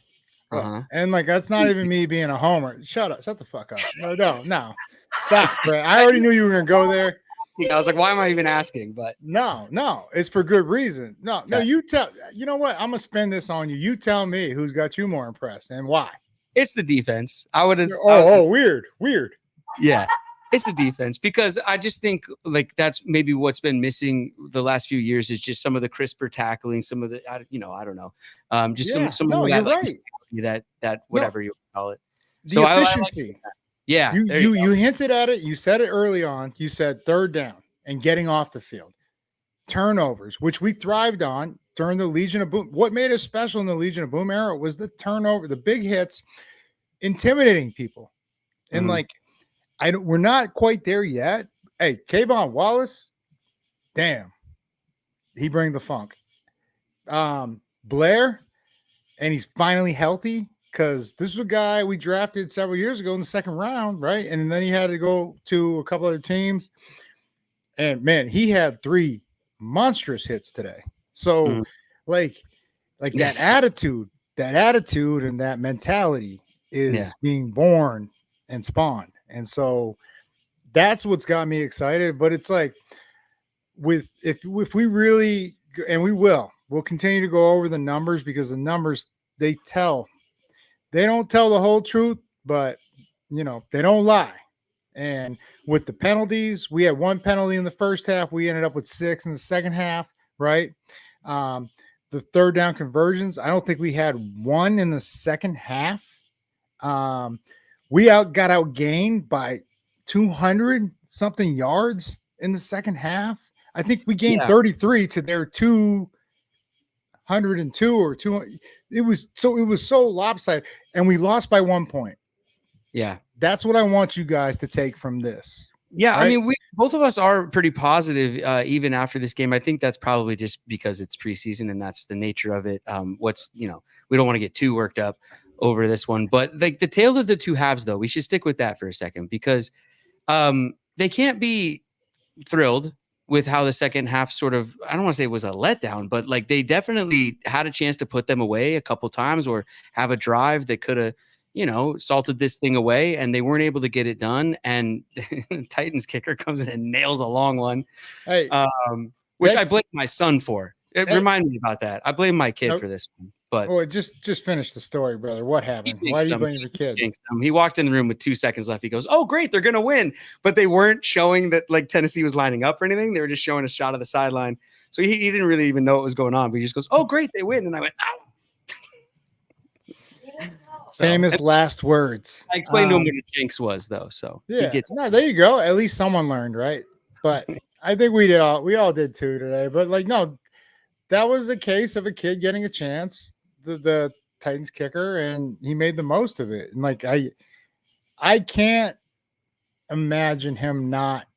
And like, that's not even me being a homer. Shut the fuck up. No. Stop, Brett. I already knew you were gonna go there. I was like, why am I even asking? But no, it's for good reason. No, you know what? I'm gonna spend this on you. You tell me who's got you more impressed and why. It's the defense. Weird. Yeah, it's the defense, because I just think like that's maybe what's been missing the last few years is just some of the crisper tackling, some of the I don't know, some of that, right. that whatever you call it. The efficiency. You hinted at it. You said it early on. You said third down and getting off the field. Turnovers, which we thrived on during the Legion of Boom. What made us special in the Legion of Boom era was the turnover, the big hits, intimidating people. And we're not quite there yet. Hey, Kayvon Wallace, damn, he bring the funk. Blair, and he's finally healthy. Because this is a guy we drafted several years ago in the second round, right? And then he had to go to a couple other teams. And, man, he had 3 monstrous hits today. So, like that attitude and that mentality is being born and spawned. And so that's what's got me excited. But it's like, if we really – and we'll continue to go over the numbers, because the numbers, they don't tell the whole truth, but, they don't lie. And with the penalties, we had 1 penalty in the first half. We ended up with 6 in the second half, right? The third down conversions, I don't think we had 1 in the second half. We got outgained by 200-something yards in the second half. I think we gained 33 to their 202 or 200. It was so lopsided, and we lost by 1 point. Yeah. That's what I want you guys to take from this. Yeah. Right? I mean, both of us are pretty positive, even after this game. I think that's probably just because it's preseason and that's the nature of it. We don't want to get too worked up over this one, but like the tale of the 2 halves, though, we should stick with that for a second, because they can't be thrilled with how the second half sort of, I don't want to say it was a letdown, but like they definitely had a chance to put them away a couple times or have a drive that could have, salted this thing away, and they weren't able to get it done. And Titans kicker comes in and nails a long one, which I blame my son for. It reminded me about that. I blame my kid for this one. But just finish the story, brother. What happened? Why do you blame your kid? He walked in the room with 2 seconds left. He goes, "Oh, great, they're gonna win!" But they weren't showing that like Tennessee was lining up or anything. They were just showing a shot of the sideline. So he didn't really even know what was going on. But he just goes, "Oh, great, they win!" And I went, "Oh." Famous last words. I explained to him what a jinx was, though. So he gets. No, there you go. At least someone learned, right? But I think we all did too today. But like, no, that was a case of a kid getting a chance. The Titans kicker, and he made the most of it. And like I can't imagine him not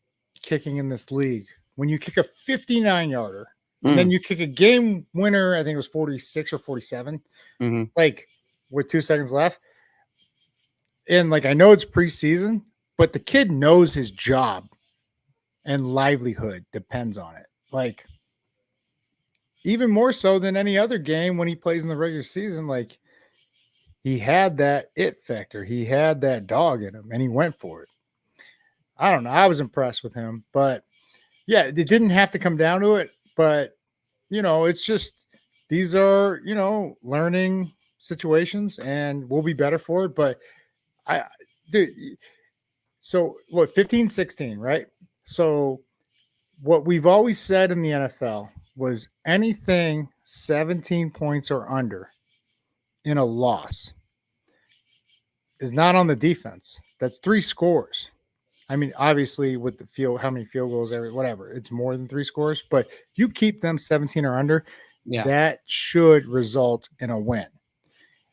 kicking in this league. When you kick a 59-yarder and then you kick a game winner, I think it was 46 or 47, like with 2 seconds left. And like, I know it's preseason, but the kid knows his job and livelihood depends on it. Like, even more so than any other game when he plays in the regular season, like, he had that it factor. He had that dog in him, and he went for it. I don't know. I was impressed with him, but yeah, it didn't have to come down to it. But, it's just, these are, learning situations, and we'll be better for it. But dude, so what, 15, 16, right? So what we've always said in the NFL was anything 17 points or under in a loss is not on the defense. That's 3 scores. I mean, obviously with the how many field goals, whatever, it's more than 3 scores. But if you keep them 17 or under, that should result in a win.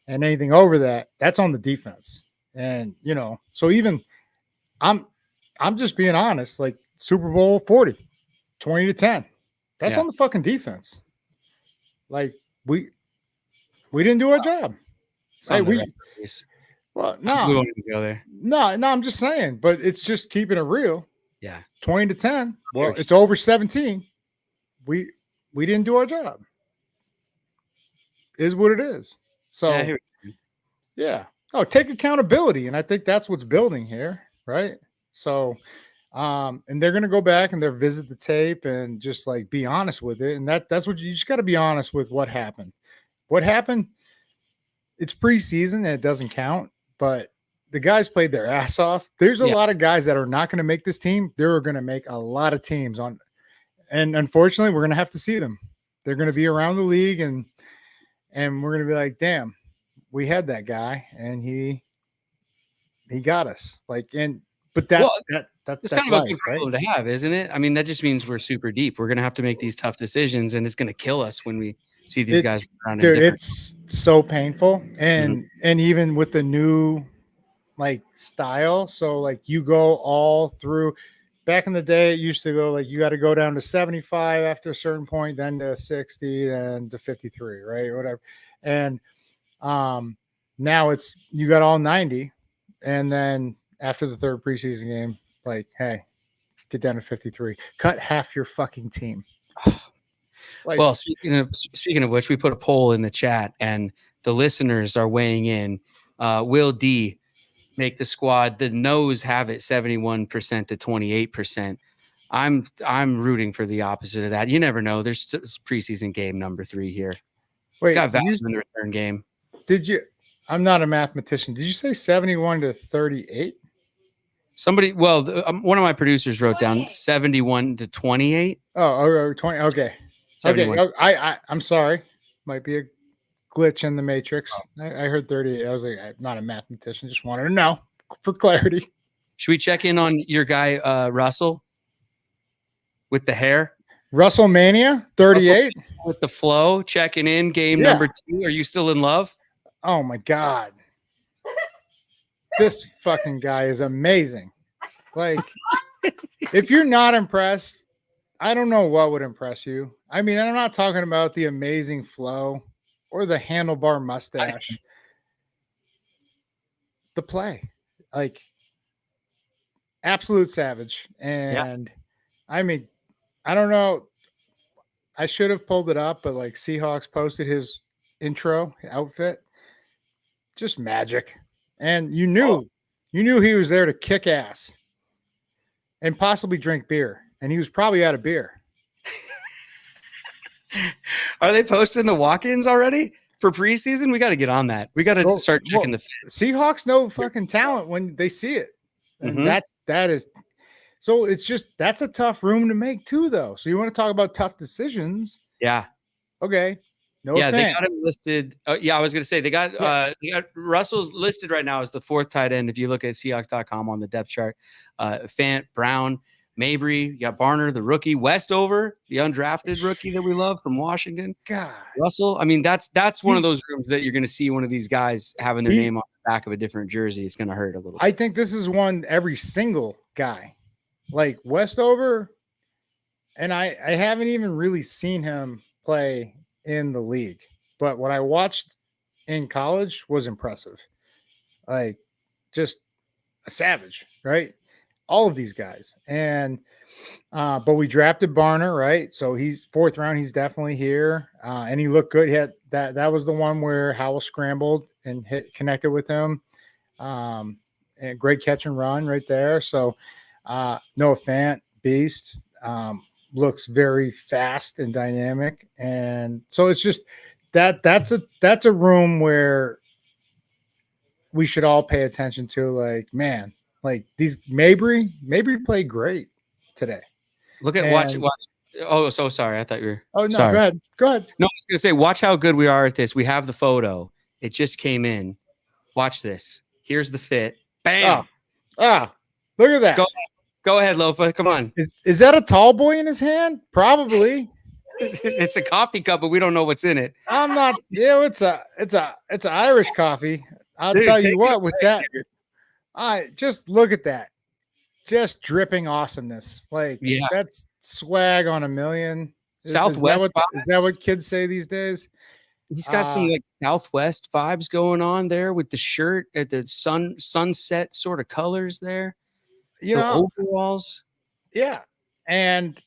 And anything over that, that's on the defense. And, so even I'm just being honest, like Super Bowl 40, 20-10. That's on the fucking defense. Like, we didn't do our job. Hey, well, no, we won't even go there. No, I'm just saying, but it's just keeping it real. Yeah. 20-10. Well, it's over 17. We didn't do our job. Is what it is. So yeah. Oh, take accountability. And I think that's what's building here, right? So and they're gonna go back and they'll visit the tape and just like be honest with it. And that's what you just gotta be honest with what happened. What happened? It's preseason and it doesn't count, but the guys played their ass off. There's a lot of guys that are not going to make this team. They're going to make a lot of teams and unfortunately, we're going to have to see them. They're going to be around the league, and we're going to be like, damn, we had that guy, and he got us. Like, but that's kind of a good problem to have, isn't it? I mean, that just means we're super deep. We're going to have to make these tough decisions, and it's going to kill us when we see these guys around. Dude, it's so painful, and even with the new like style, so like you go all through. Back in the day, it used to go like you got to go down to 75 after a certain point, then to 60, then to 53, right? Whatever. And now it's you got all 90, and then after the 3rd preseason game, like, hey, get down to 53. Cut half your fucking team. Like, well, speaking of which, we put a poll in the chat, and the listeners are weighing in. Will D make the squad? The no's have it 71% to 28%. I'm rooting for the opposite of that. You never know. There's preseason game number 3 here. Wait, it's got value in the return game. Did you? I'm not a mathematician. Did you say 71 to 38? Somebody, well, one of my producers wrote down 71 to 28. Oh, 20. Okay. 71. Okay. I'm sorry. Might be a glitch in the matrix. I heard 38. I was like, I'm not a mathematician. Just wanted to know for clarity. Should we check in on your guy, Russell, with the hair? Russell Mania 38 with the flow, checking in game number 2. Are you still in love? Oh my God. This fucking guy is amazing. Like, if you're not impressed, I don't know what would impress you. I mean, I'm not talking about the amazing flow or the handlebar mustache. The play, like, absolute savage. And I mean, I don't know. I should have pulled it up, but like Seahawks posted his intro outfit. Just magic. And you knew he was there to kick ass and possibly drink beer. And he was probably out of beer. Are they posting the walk-ins already for preseason? We got to get on that. We got to start checking the fans. Seahawks know fucking talent when they see it. And that is so it's just that's a tough room to make too, though. So you want to talk about tough decisions? Yeah. Okay. They got him listed. I was going to say they got Russell's listed right now as the 4th tight end. If you look at Seahawks.com on the depth chart, Fant, Brown, Mabry, you got Barner, the rookie, Westover, the undrafted rookie that we love from Washington. God, Russell. I mean, that's one of those rooms that you're going to see one of these guys having their name on the back of a different jersey. It's going to hurt a little. I think this is one every single guy, like Westover, and I haven't even really seen him play in the league, but what I watched in college was impressive. Like, just a savage, right? All of these guys. And but we drafted Barner, right? So he's 4th round. He's definitely here, and he looked good. He had that was the one where Howell scrambled and connected with him, and great catch and run right there. So Noah Fant, beast, looks very fast and dynamic, and so it's just that's a room where we should all pay attention to. Like, man, like these Mabry played great today. Look at watch. Oh, so sorry. I thought you were. Oh no, sorry. Go ahead. No, I was gonna say, watch how good we are at this. We have the photo. It just came in. Watch this. Here's the fit. Bam. Look at that. Go ahead, Lofa. Come on. Is that a tall boy in his hand? Probably. It's a coffee cup, but we don't know what's in it. I'm not. Yeah, it's an Irish coffee. I'll tell you what. With that, just look at that. Just dripping awesomeness. Like, that's swag on a million. Southwest. Is that what kids say these days? He's got some like Southwest vibes going on there with the shirt at the sunset sort of colors there. You know, overalls. Yeah. And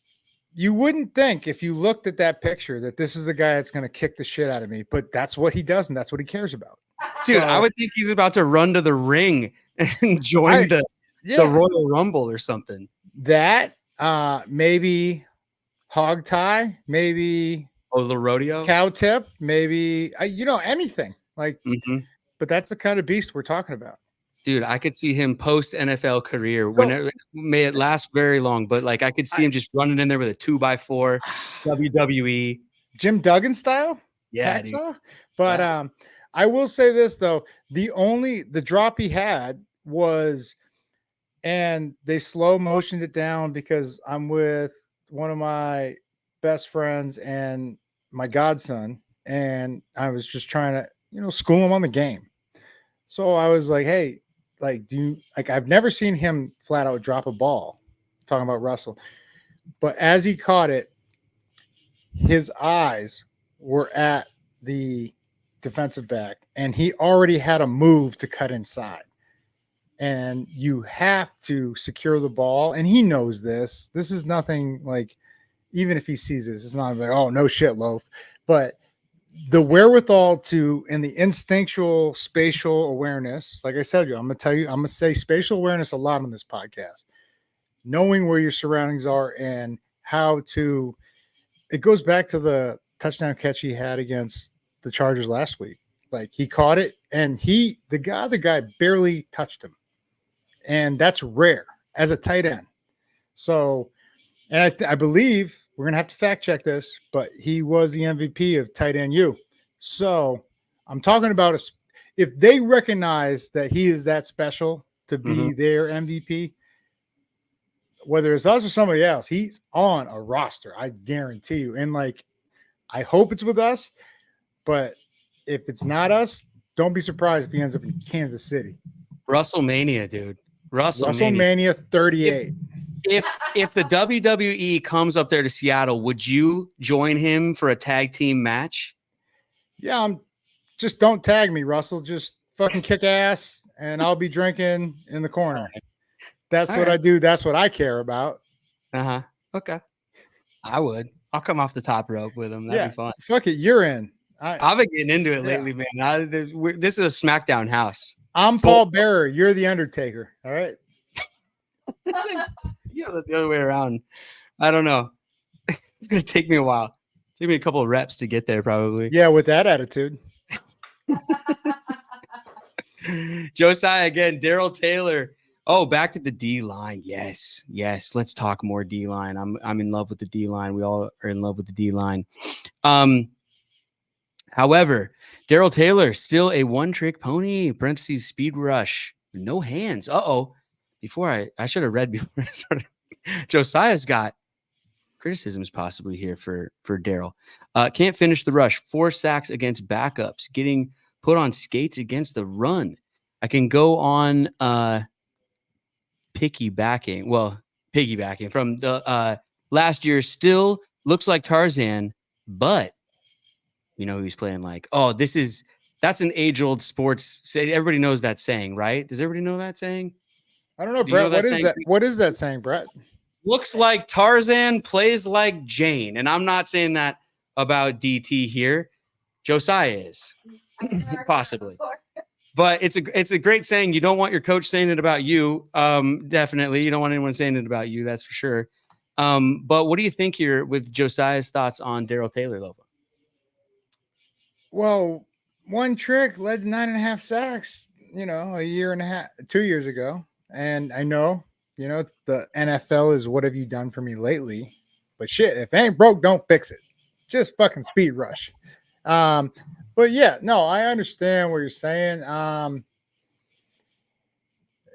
you wouldn't think if you looked at that picture that this is the guy that's going to kick the shit out of me, but that's what he does, and that's what he cares about. Dude, I would think he's about to run to the ring and join the Royal Rumble or something. That maybe hog tie, maybe the rodeo, cow tip, maybe anything like. But that's the kind of beast we're talking about. Dude, I could see him post NFL career. Whenever may it last very long, but like I could see him just running in there with a 2x4 WWE Jim Duggan style. Yeah, but I will say this though: the drop he had was, and they slow motioned it down because I'm with one of my best friends and my godson, and I was just trying to school him on the game. So I was like, hey. Like, I've never seen him flat out drop a ball, talking about Russell. But as he caught it, his eyes were at the defensive back, and he already had a move to cut inside. And you have to secure the ball, and he knows this. This is nothing like, even if he sees this, it's not like, oh, no shit, Loaf. But the wherewithal and the instinctual spatial awareness, like I said, I'm going to say spatial awareness a lot on this podcast, knowing where your surroundings are and how to, it goes back to the touchdown catch he had against the Chargers last week. Like, he caught it and the other guy barely touched him. And that's rare as a tight end. So, and I believe, we're going to have to fact check this, but he was the MVP of tight end U. So I'm talking about if they recognize that he is that special to be their MVP, whether it's us or somebody else, he's on a roster. I guarantee you. And like, I hope it's with us, but if it's not us, don't be surprised if he ends up in Kansas City. WrestleMania, dude. WrestleMania 38. If the WWE comes up there to Seattle, would you join him for a tag team match? Yeah, just don't tag me, Russell. Just fucking kick ass, and I'll be drinking in the corner. That's what I do. That's what I care about. Okay. I would. I'll come off the top rope with him. That'd be fun. Fuck it, you're in. I've been getting into it lately, man. This is a SmackDown house. I'm Paul Bearer. You're the Undertaker. All right. The other way around. I don't know. It's gonna take me a while. Take me a couple of reps to get there, probably. Yeah, with that attitude. Josiah again. Daryl Taylor. Oh, back to the D line. Yes. Let's talk more D line. I'm in love with the D line. We all are in love with the D line. However, Daryl Taylor still a one-trick pony. Parentheses speed rush. No hands. Before I should have read before I started. Josiah's got criticisms possibly here for Daryl. Can't finish the rush. 4 sacks against backups. Getting put on skates against the run. I can go on piggybacking from the last year. Still looks like Tarzan, but he's playing like, that's an age-old sports. Everybody knows that saying, right? Does everybody know that saying? I don't know, Brett. What is that? What is that saying, Brett? Looks like Tarzan, plays like Jane. And I'm not saying that about DT here. Josiah is possibly. But it's a great saying. You don't want your coach saying it about you. Definitely. You don't want anyone saying it about you. That's for sure. But what do you think here with Josiah's thoughts on Daryl Taylor, Lova? Well, one trick led to 9.5 sacks, a year and a half, 2 years ago. And I know, the NFL is what have you done for me lately? But shit, if it ain't broke, don't fix it. Just fucking speed rush. But yeah, no, I understand what you're saying.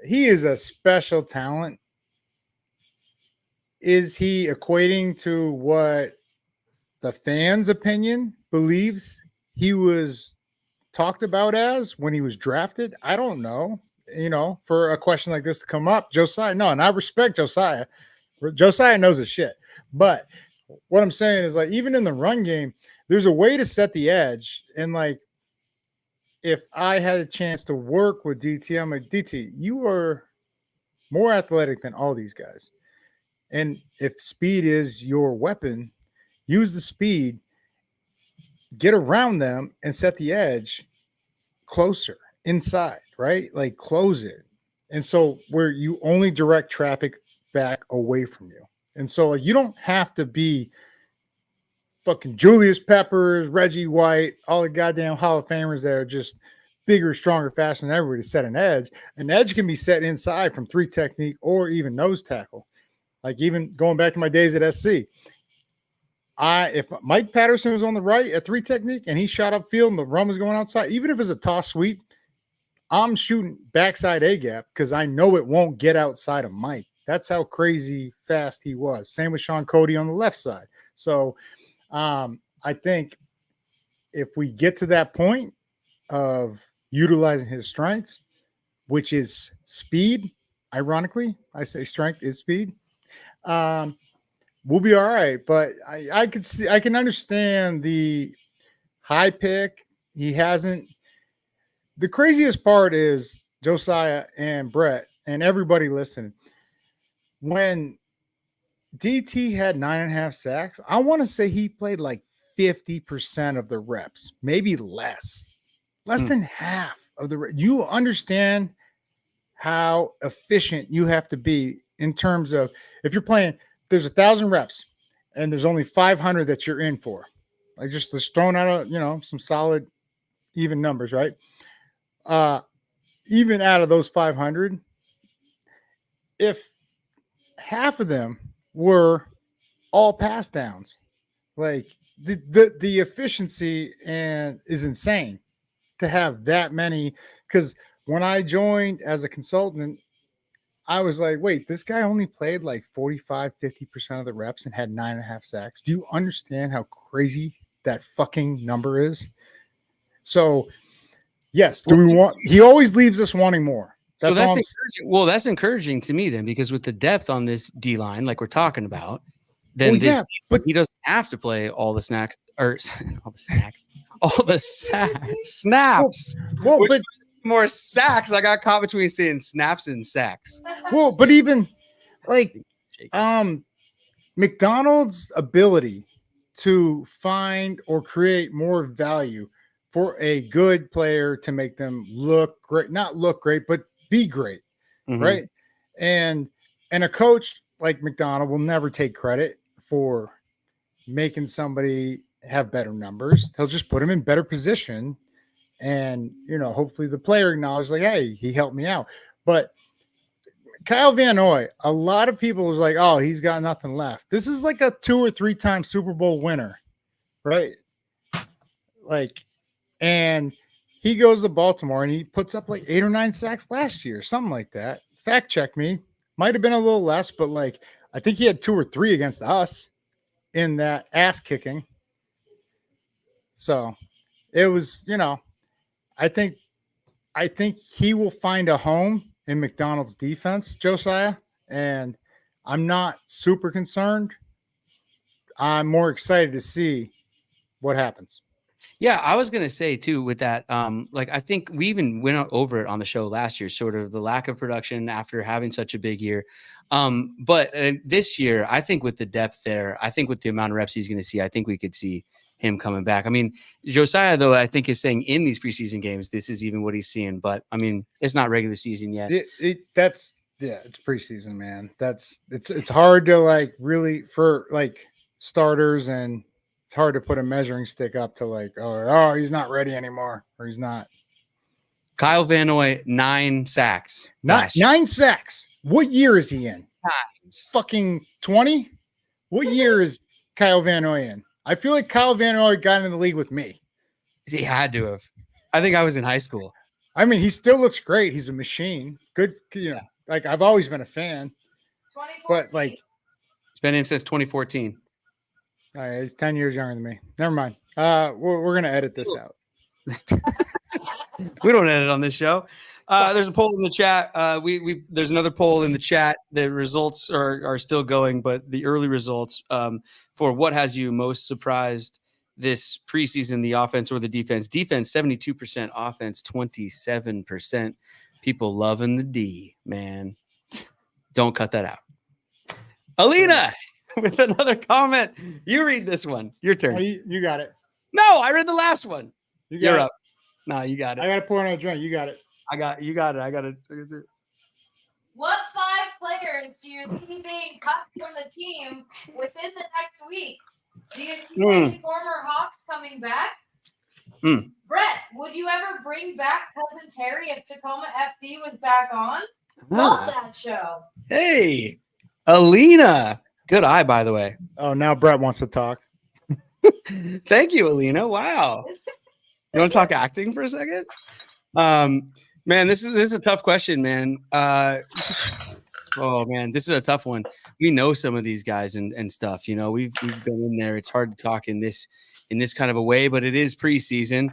He is a special talent. Is he equating to what the fans' opinion believes he was talked about as when he was drafted? I don't know. For a question like this to come up, Josiah, no, and I respect Josiah. Josiah knows his shit. But what I'm saying is, like, even in the run game, there's a way to set the edge. And like, if I had a chance to work with DT, I'm like, DT, you are more athletic than all these guys. And if speed is your weapon, use the speed, get around them, and set the edge closer inside, right? Like, close it. And so where you only direct traffic back away from you. And so you don't have to be fucking Julius Peppers, Reggie White, all the goddamn Hall of Famers that are just bigger, stronger, faster than everybody to set an edge. An edge can be set inside from 3 technique or even nose tackle. Like, even going back to my days at SC, if Mike Patterson was on the right at 3 technique and he shot upfield and the run was going outside, even if it's a toss sweep, I'm shooting backside A gap because I know it won't get outside of Mike. That's how crazy fast he was. Same with Sean Cody on the left side. So I think if we get to that point of utilizing his strengths, which is speed, ironically, I say strength is speed, we'll be all right. But I can understand the high pick. He hasn't. The craziest part is Josiah and Brett and everybody listening. When DT had 9.5 sacks, I want to say he played like 50% of the reps, maybe less than half of the reps. You understand how efficient you have to be in terms of, if you're playing, there's 1,000 reps and there's only 500 that you're in for. Like, just throwing out, some solid even numbers, right? Even out of those 500, if half of them were all pass downs, like the efficiency and is insane to have that many. Because when I joined as a consultant, I was like, wait, this guy only played like 45-50% of the reps and had 9.5 sacks. Do you understand how crazy that fucking number is? So yes, he always leaves us wanting more. That's encouraging. Well, that's encouraging to me then, because with the depth on this D line, like we're talking about, then but he doesn't have to play all the snacks or all the snacks, all the snaps. Well, but more sacks. I got caught between saying snaps and sacks. Well, but even like McDonald's ability to find or create more value for a good player to make them look great, not look great, but be great, right? And a coach like McDonald will never take credit for making somebody have better numbers. He'll just put him in better position, and hopefully the player acknowledges, like, hey, he helped me out. But Kyle Van Noy, a lot of people was like, oh, he's got nothing left. This is like a 2 or 3 time Super Bowl winner, right? Like, and he goes to Baltimore and he puts up like 8 or 9 sacks last year, something like that. Fact check me. Might have been a little less, but like, I think he had 2 or 3 against us in that ass kicking. So it was, I think he will find a home in McDonald's defense, Josiah, and I'm not super concerned. I'm more excited to see what happens. Yeah, I was gonna say too with that. Like I think we even went over it on the show last year, sort of the lack of production after having such a big year. But this year, I think with the depth there, I think with the amount of reps he's going to see, I think we could see him coming back. I mean, Josiah, though, I think is saying in these preseason games, this is even what he's seeing. But I mean, it's not regular season yet. It's preseason, man. It's hard to like really for like starters, and it's hard to put a measuring stick up to like, oh, he's not ready anymore, or he's not. Kyle Van Noy, 9 sacks. Nine sacks. What year is he in? Fucking 20? What year is Kyle Van Noy in? I feel like Kyle Van Noy got in the league with me. He had to have. I think I was in high school. I mean, he still looks great. He's a machine. Good, like I've always been a fan. But like, it's been in since 2014. All right, he's 10 years younger than me. Never mind. We're gonna edit this out. We don't edit on this show. There's a poll in the chat. There's another poll in the chat. The results are still going, but the early results for what has you most surprised this preseason, the offense or the defense? Defense 72%, offense 27%. People loving the D, man. Don't cut that out. Alina with another comment. You read this one. Your turn. Oh, you got it. No, I read the last one. You're it. up. No, you got it. I got to pour another drink. You got it. You got it. I got it. What 5 players do you see being cut from the team within the next week? Do you see any former Hawks coming back? Brett, would you ever bring back Cousin Terry if Tacoma FC was back on? Love that show. Hey, Alina. Good eye, by the way. Oh, now Brett wants to talk. Thank you, Alina. Wow. You want to talk acting for a second? Man, this is a tough question, man. Oh man, this is a tough one. We know some of these guys and stuff. We've been in there. It's hard to talk in this kind of a way, but it is preseason.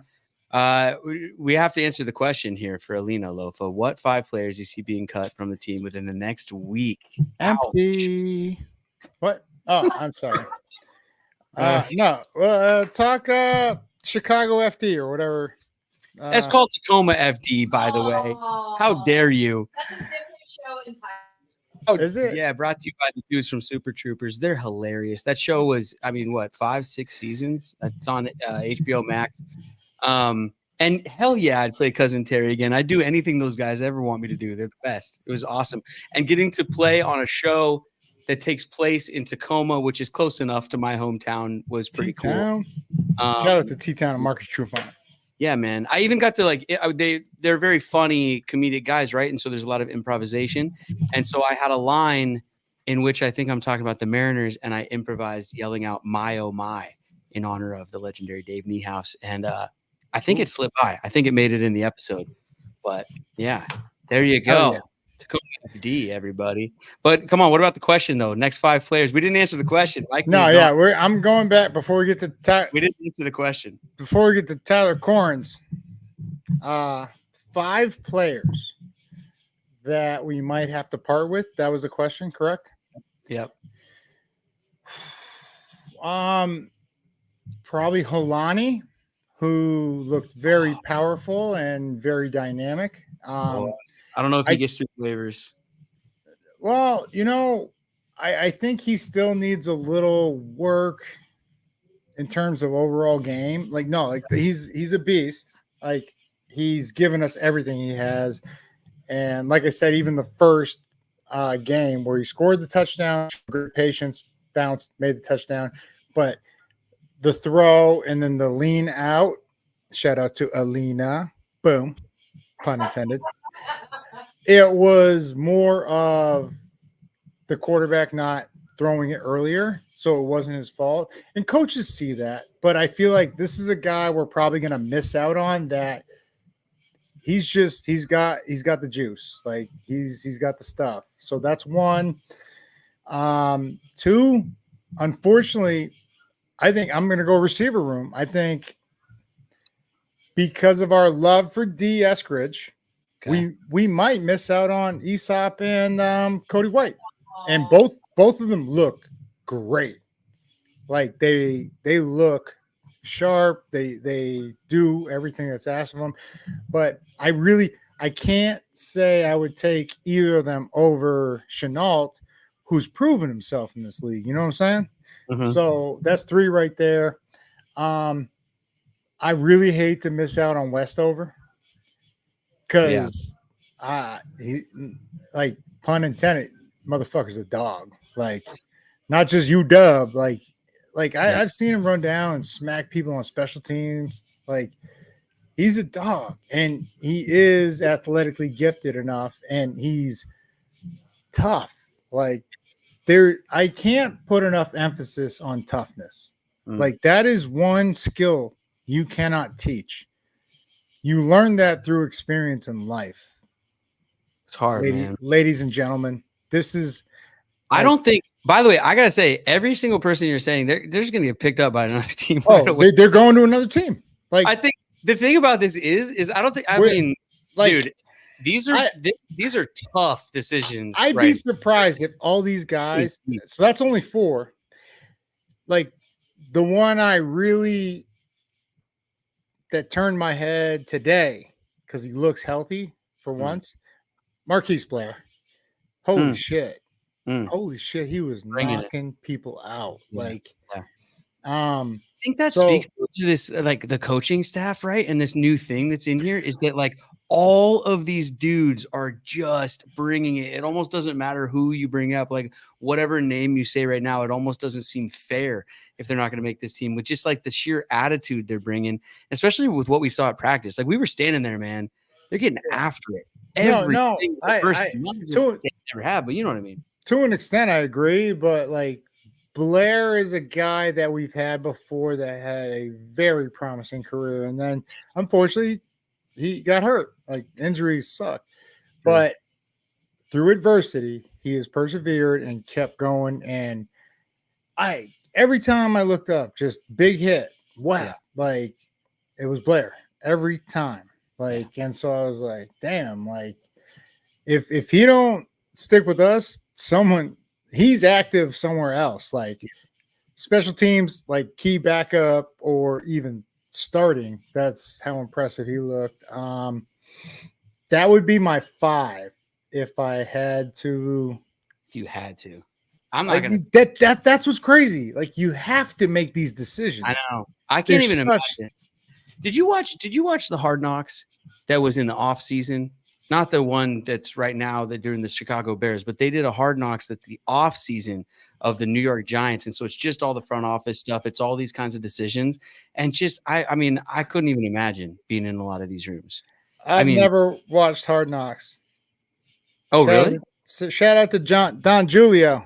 We have to answer the question here for Alina Lofa. What 5 players do you see being cut from the team within the next week? Empty. What? Oh, I'm sorry. No. Talk Chicago FD or whatever. It's called Tacoma FD, by the way. How dare you? That's a different show entirely. Oh, is it? Yeah, brought to you by the dudes from Super Troopers. They're hilarious. That show was, 5-6 seasons? It's on HBO Max. And hell yeah, I'd play Cousin Terry again. I'd do anything those guys ever want me to do. They're the best. It was awesome. And getting to play on a show that takes place in Tacoma, which is close enough to my hometown, was pretty cool. Shout out to T-Town and Marcus Trufant. Yeah, man. I even got to they're very funny comedic guys, right? And so there's a lot of improvisation. And so I had a line in which I think I'm talking about the Mariners, and I improvised yelling out "My oh my" in honor of the legendary Dave Niehaus. And I think it slipped by. I think it made it in the episode. But yeah, there you go. Oh, yeah. Tacoma FD, everybody. But come on, what about the question though? Next 5 players. We didn't answer the question. Mike, no, yeah, I'm going back before we get to we didn't answer the question. Before we get to Tyler Corns, 5 players that we might have to part with. That was the question, correct? Yep. Probably Holani, who looked very powerful and very dynamic. I don't know if he gets through waivers. Well, I think he still needs a little work in terms of overall game. He's a beast. Like, he's given us everything he has. And like I said, even the first game where he scored the touchdown, great patience, bounced, made the touchdown. But the throw and then the lean out, shout out to Alina, boom, pun intended. It was more of the quarterback not throwing it earlier, so it wasn't his fault. And coaches see that, but I feel like this is a guy we're probably going to miss out on. That he's got the juice, like he's got the stuff. So that's 1. 2, unfortunately, I think I'm going to go receiver room. I think because of our love for D. Eskridge. Okay. We might miss out on Aesop and Cody White, and both of them look great. Like they look sharp. They do everything that's asked of them. But I can't say I would take either of them over Chenault, who's proven himself in this league. You know what I'm saying? Mm-hmm. So that's 3 right there. I really hate to miss out on Westover because he, like, pun intended, motherfucker's a dog. Like, not just UW. I've seen him run down and smack people on special teams. Like, he's a dog, and he is athletically gifted enough, and he's tough. Like, I can't put enough emphasis on toughness. Like, that is one skill you cannot teach. You learn that through experience in life. It's hard, man. Ladies and gentlemen, this is. I don't think. By the way, I gotta say, every single person you're saying, they're just gonna get picked up by another team. They're going to another team. Like, I think the thing about this is I don't think. I mean, like, dude, these are tough decisions. I'd be surprised if all these guys. So that's only 4. Like, the one that turned my head today because he looks healthy for once. Marquise Blair. Holy shit. Holy shit. He was knocking people out. I think that speaks to this, like, the coaching staff, right? And this new thing that's in here is that, like, all of these dudes are just bringing it. It almost doesn't matter who you bring up, like, whatever name you say right now, it almost doesn't seem fair if they're not going to make this team, with just, like, the sheer attitude they're bringing, especially with what we saw at practice. Like, we were standing there, man. They're getting after it. Every single person. They never have, but you know what I mean. To an extent, I agree, but, like, Blair is a guy that we've had before that had a very promising career, and then unfortunately he got hurt. Like, injuries suck, but through adversity, he has persevered and kept going. And every time I looked up, just big hit. Wow, like, it was Blair every time. Like, and so I was like, damn, like, if he don't stick with us, he's active somewhere else, like special teams, like key backup, or even starting. That's how impressive he looked. That would be my 5 if I had to. If you had to. I'm not gonna. That's what's crazy. Like, you have to make these decisions. I know. I can't even imagine. Did you watch the Hard Knocks that was in the off season? Not the one that's right now that during the Chicago Bears, but they did a Hard Knocks that's the off season of the New York Giants. And so it's just all the front office stuff. It's all these kinds of decisions. And just, I mean, I couldn't even imagine being in a lot of these rooms. I've never watched Hard Knocks. Oh, really? Shout out to Don Julio.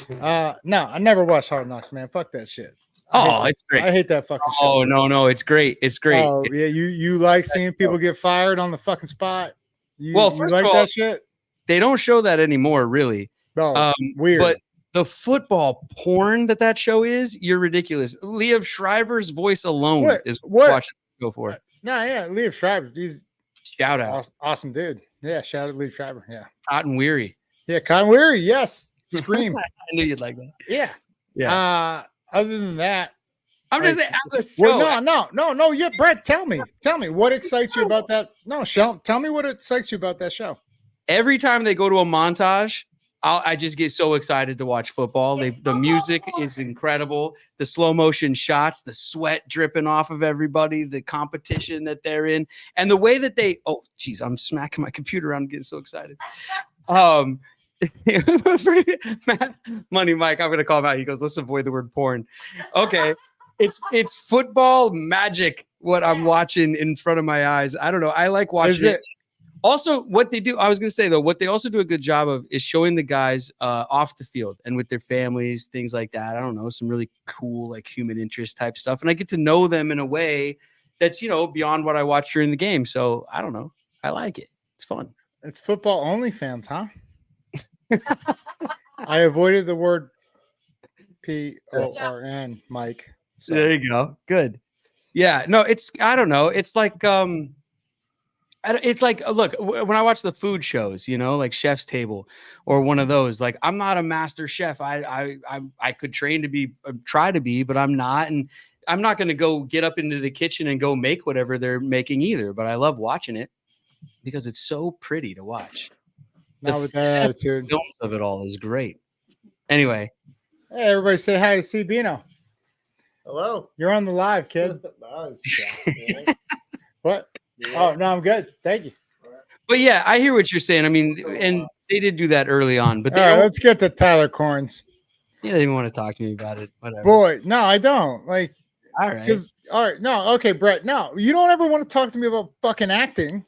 No, I never watched Hard Knocks, man. Fuck that shit. It's great. I hate that fucking shit. Oh, no. It's great. It's great. Oh, yeah. You like seeing people get fired on the fucking spot? First of all, that shit? They don't show that anymore, really. No, weird. But the football porn that show is, you're ridiculous. Liev Schreiber's voice alone is watching. Go for it. No, yeah, Liev Schreiber. Shout out. Awesome dude. Yeah, shout out to Liev Schreiber. Yeah. Cotton Weary. Yeah, Cotton Weary. Yes. Scream. I knew you'd like that. Yeah. Yeah. Other than that, I'm just saying, as a show. Well, no. Yeah, Brett, tell me what excites you about that. No, tell me what excites you about that show. Every time they go to a montage, I just get so excited to watch football. The music is incredible. The slow motion shots, the sweat dripping off of everybody, the competition that they're in, and the way that they. Oh, geez, I'm smacking my computer around, getting so excited. Money Mike, I'm gonna call him out. He goes, let's avoid the word porn. Okay. It's football magic, what I'm watching in front of my eyes. I don't know. I like watching it. Also, what they do, I was going to say, though, what they also do a good job of is showing the guys off the field and with their families, things like that. I don't know, some really cool, like, human interest type stuff. And I get to know them in a way that's, beyond what I watch during the game. So I don't know. I like it. It's fun. It's football only fans, huh? I avoided the word PORN, Mike. So. There you go. Good. Yeah. No, I don't know. It's like, look, when I watch the food shows, like Chef's Table or one of those, like, I'm not a master chef. I could try to be, but I'm not. And I'm not going to go get up into the kitchen and go make whatever they're making either, but I love watching it because it's so pretty to watch. Not with that attitude. Film of it all is great. Anyway. Hey, everybody say hi to Cbino. Hello. You're on the live, kid. What? Yeah. Oh, no, I'm good. Thank you. But yeah, I hear what you're saying. I mean, and they did do that early on. But let's get to Tyler Corns. Yeah, they didn't want to talk to me about it. Whatever. Boy, no, I don't. Like, all right. All right. No, okay, Brett. No, you don't ever want to talk to me about fucking acting.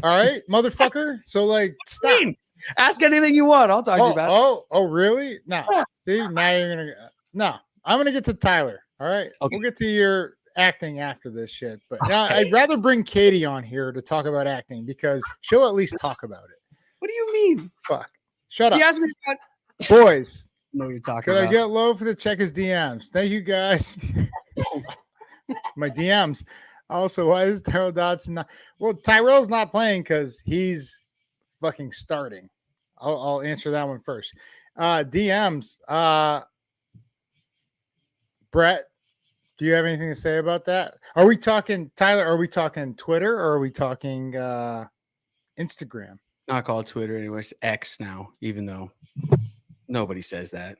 All right, motherfucker. So, like, stop. Ask anything you want. I'll talk to you about it. Oh, really? No. See, now you're going to. No, I'm going to get to Tyler. All right. Okay. We'll get to your acting after this shit. But now I'd rather bring Katie on here to talk about acting because she'll at least talk about it. What do you mean? Fuck. Shut up. She asked me about boys. I know what you're talking Could about. I get low for the check his DMs? Thank you guys. My DMs. Also, why is Tyrell Dodson not? Well, Tyrell's not playing because he's fucking starting. I'll answer that one first. DMs. Brett, do you have anything to say about that? Are we talking, Tyler, are we talking Twitter or are we talking Instagram? It's not called Twitter anymore. It's X now, even though nobody says that.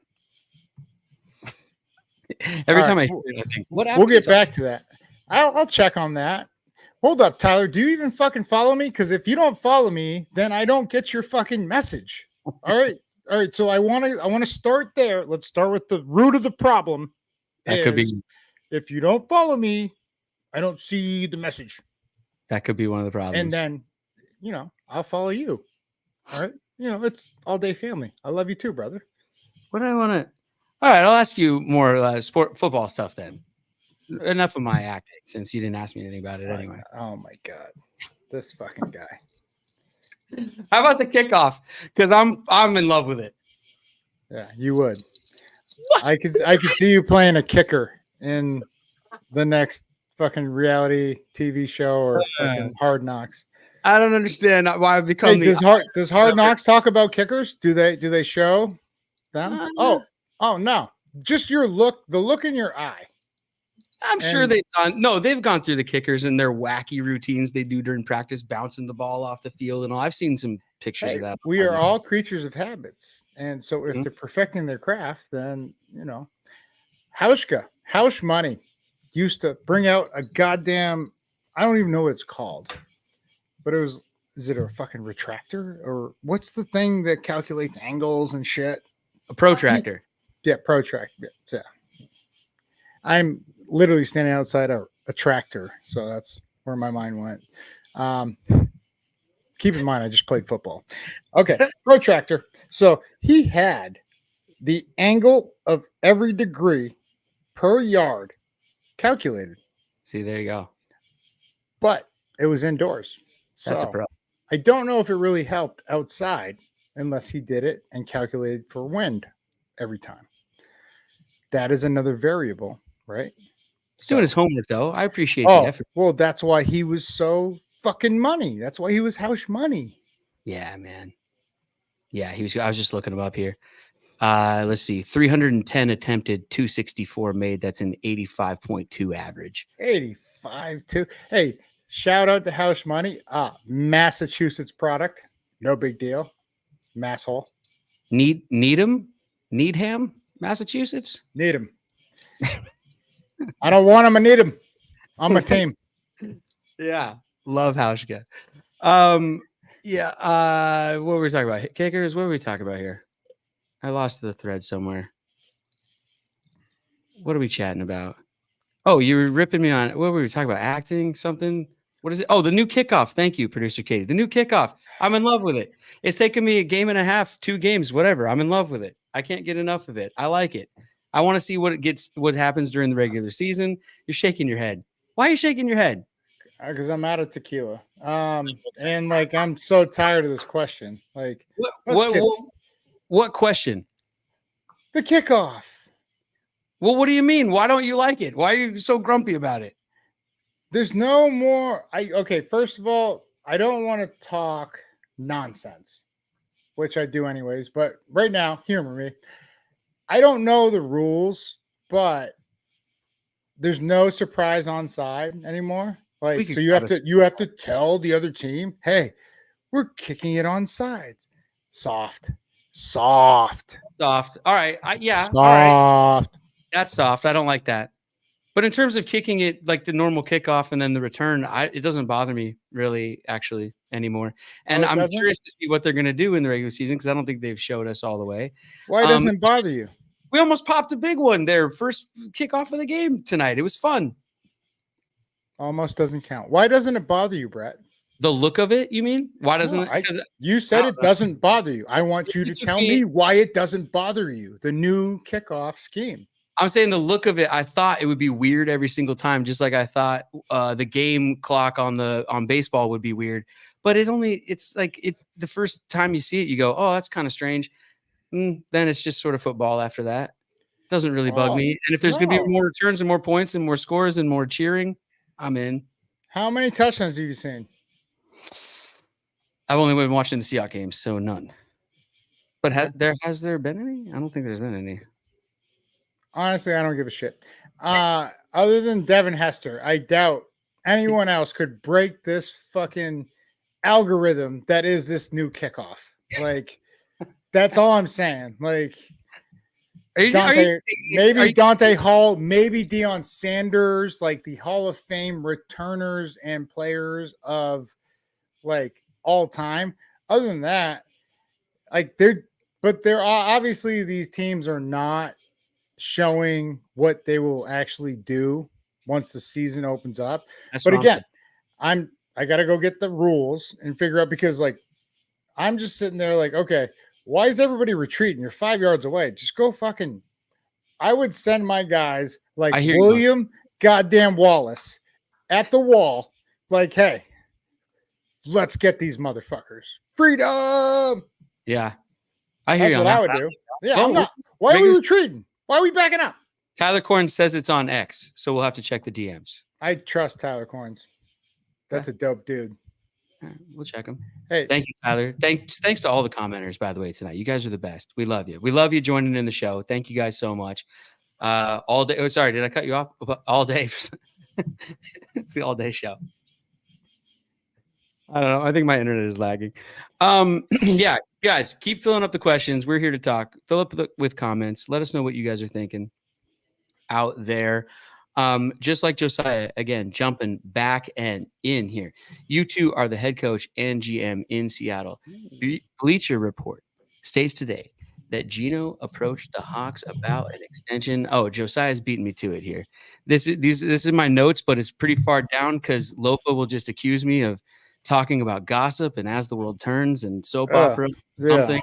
Every time I hear it, I think, what happened? We'll get back to that. I'll check on that. Hold up, Tyler. Do you even fucking follow me? Because if you don't follow me, then I don't get your fucking message. All right. All right. So I want to start there. Let's start with the root of the problem. That could be. If you don't follow me, I don't see the message. That could be one of the problems. And then, I'll follow you. All right. It's all day family. I love you too, brother. What do I want to? All right. I'll ask you more football stuff then. Enough of my acting since you didn't ask me anything about it anyway. Oh my God. This fucking guy. How about the kickoff? Because I'm in love with it. Yeah, you would. What? I could see you playing a kicker in the next fucking reality TV show or fucking Hard Knocks. I don't understand why I've become does Hard Knocks talk about kickers? Do they show them? Oh no. Just your look, the look in your eye. I'm sure they've gone through the kickers and their wacky routines they do during practice, bouncing the ball off the field and all. I've seen some pictures of that. We are all creatures of habits. And so if they're perfecting their craft, then, House Money used to bring out a goddamn, I don't even know what it's called, but is it a fucking retractor or what's the thing that calculates angles and shit? A protractor. Yeah, protractor. Yeah. I'm literally standing outside a tractor, so that's where my mind went. Keep in mind, I just played football. Okay, protractor. So he had the angle of every degree per yard calculated. See, there you go. But it was indoors. That's so a pro. I don't know if it really helped outside unless he did it and calculated for wind every time. That is another variable, right? He's doing his homework, though. I appreciate the effort. Well, that's why he was so fucking money. That's why he was House Money. Yeah, man. Yeah, he was. I was just looking him up here. Let's see. 310 attempted, 264 made. That's an 85.2 average. 85.2. Hey, shout out to House Money. Massachusetts product. No big deal. Masshole. Needham, Massachusetts. Needham. I don't want him. I need him on my team. Yeah, love Hauschka. Yeah. What were we talking about? Kickers. What were we talking about here? I lost the thread somewhere. What are we chatting about? Oh, you were ripping me on. What were we talking about? Acting something? What is it? Oh, the new kickoff. Thank you, producer Katie. The new kickoff. I'm in love with it. It's taken me a game and a half, 2 games, whatever. I'm in love with it. I can't get enough of it. I like it. I want to see what happens during the regular season. You're shaking your head. Why are you shaking your head? Because I'm out of tequila. And like I'm so tired of this question. Like what question? The kickoff. Well, what do you mean? Why don't you like it? Why are you so grumpy about it? There's no more. Okay, first of all, I don't want to talk nonsense, which I do anyways. But right now, humor me. I don't know the rules, but there's no surprise onside anymore. Like, so you have to tell the other team, hey, we're kicking it on sides. Soft. All right. Soft. All right. That's soft. I don't like that. But in terms of kicking it like the normal kickoff and then the return, it doesn't bother me really actually anymore. And I'm curious to see what they're going to do in the regular season because I don't think they've showed us all the way. Why doesn't it bother you? We almost popped a big one there. First kickoff of the game tonight. It was fun. Almost doesn't count. Why doesn't it bother you, Brett? The look of it, you mean? Why doesn't it? You said it doesn't bother you. I want you to tell me why it doesn't bother you, the new kickoff scheme. I'm saying the look of it, I thought it would be weird every single time, just like I thought the game clock on baseball would be weird. But it's like the first time you see it, you go, oh, that's kind of strange. Then it's just sort of football after that. It doesn't really bug me. And if there's going to be more returns and more points and more scores and more cheering, I'm in. How many touchdowns have you seen? I've only been watching the Seahawks games, so none. But has there been any? I don't think there's been any. Honestly, I don't give a shit. Other than Devin Hester, I doubt anyone else could break this fucking algorithm that is this new kickoff. Like, that's all I'm saying. Like, Dante Hall, maybe Deion Sanders, like the Hall of Fame returners and players of like all time. Other than that, like they're obviously these teams are not showing what they will actually do once the season opens up. But again, I got to go get the rules and figure out because like I'm just sitting there like, okay, why is everybody retreating? You're 5 yards away. Just go fucking. I would send my guys like William goddamn Wallace at the wall, like, hey, let's get these motherfuckers. Freedom. Yeah. I hear you. That's what I would do. Yeah, I'm not. Why are we retreating? Why are we backing up? Tyler Corn says it's on X, so we'll have to check the DMs. I trust Tyler Corns. That's a dope dude. We'll check him. Hey, thank you, Tyler. Thanks to all the commenters, by the way, tonight. You guys are the best. We love you. We love you joining in the show. Thank you guys so much. All day. Oh, sorry, did I cut you off? All day. It's the all day show. I don't know. I think my internet is lagging. Yeah, guys, keep filling up the questions. We're here to talk. Fill up with comments. Let us know what you guys are thinking out there. Just like Josiah, again, jumping back and in here. You two are the head coach and GM in Seattle. Bleacher Report states today that Geno approached the Hawks about an extension. Oh, Josiah's beating me to it here. This is my notes, but it's pretty far down because Lofa will just accuse me of talking about gossip and as the world turns and soap opera something.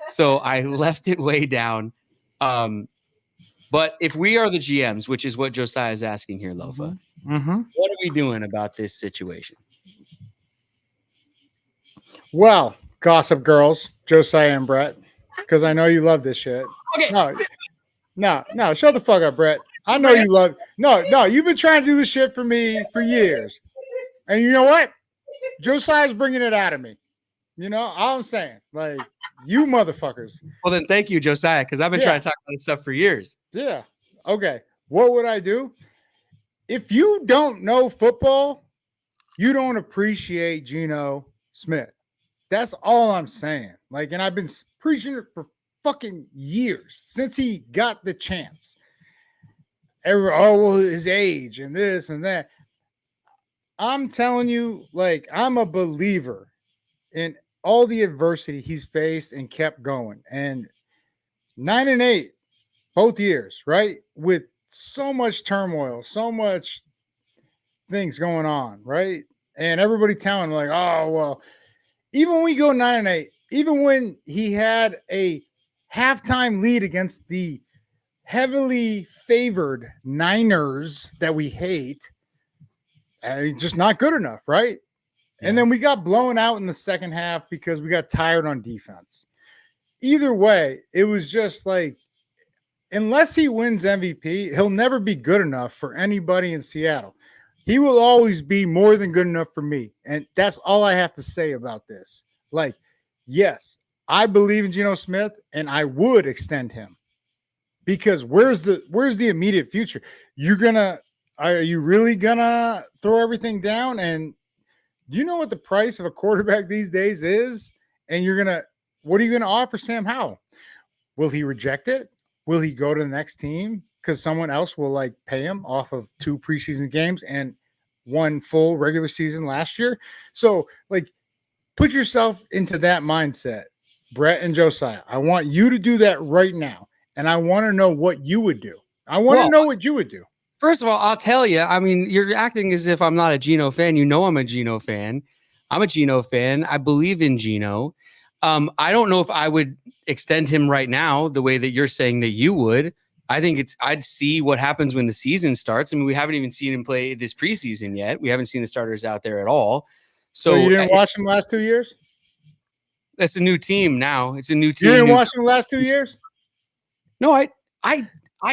So I left it way down. But if we are the GMs, which is what Josiah is asking here, Lofa, what are we doing about this situation? Well, Gossip Girls, Josiah and Brett, because I know you love this shit. Okay. No, shut the fuck up, Brett. I know you love. No, you've been trying to do this shit for me for years, and you know what? Josiah's bringing it out of me. You know, all I'm saying, like, you motherfuckers. Well, then thank you, Josiah, because I've been trying to talk about this stuff for years. Yeah. Okay. What would I do? If you don't know football, you don't appreciate Geno Smith. That's all I'm saying. Like, and I've been preaching it for fucking years since he got the chance. His age and this and that. I'm telling you, like, I'm a believer in all the adversity he's faced and kept going. And 9-8, both years, right? With so much turmoil, so much things going on, right? And everybody telling like, oh, well, even when we go 9-8, even when he had a halftime lead against the heavily favored Niners that we hate, just not good enough, right? And then we got blown out in the second half because we got tired on defense. Either way, it was just like, unless he wins MVP, he'll never be good enough for anybody in Seattle. He will always be more than good enough for me. And that's all I have to say about this. Like, yes, I believe in Geno Smith and I would extend him because where's the immediate future? You're going to Are you really gonna throw everything down? And do you know what the price of a quarterback these days is? And what are you gonna offer Sam Howell? Will he reject it? Will he go to the next team because someone else will like pay him off of 2 preseason games and 1 full regular season last year? So like, put yourself into that mindset, Brett and Josiah. I want you to do that right now, and I want to know what you would do. I want to know what you would do. First of all, I'll tell you. I mean, you're acting as if I'm not a Geno fan. You know I'm a Geno fan. I'm a Geno fan. I believe in Geno. I don't know if I would extend him right now the way that you're saying that you would. I think I'd see what happens when the season starts. I mean, we haven't even seen him play this preseason yet. We haven't seen the starters out there at all. So you didn't watch him last 2 years? That's a new team now. It's a new team. You didn't watch him the last 2 years? No, I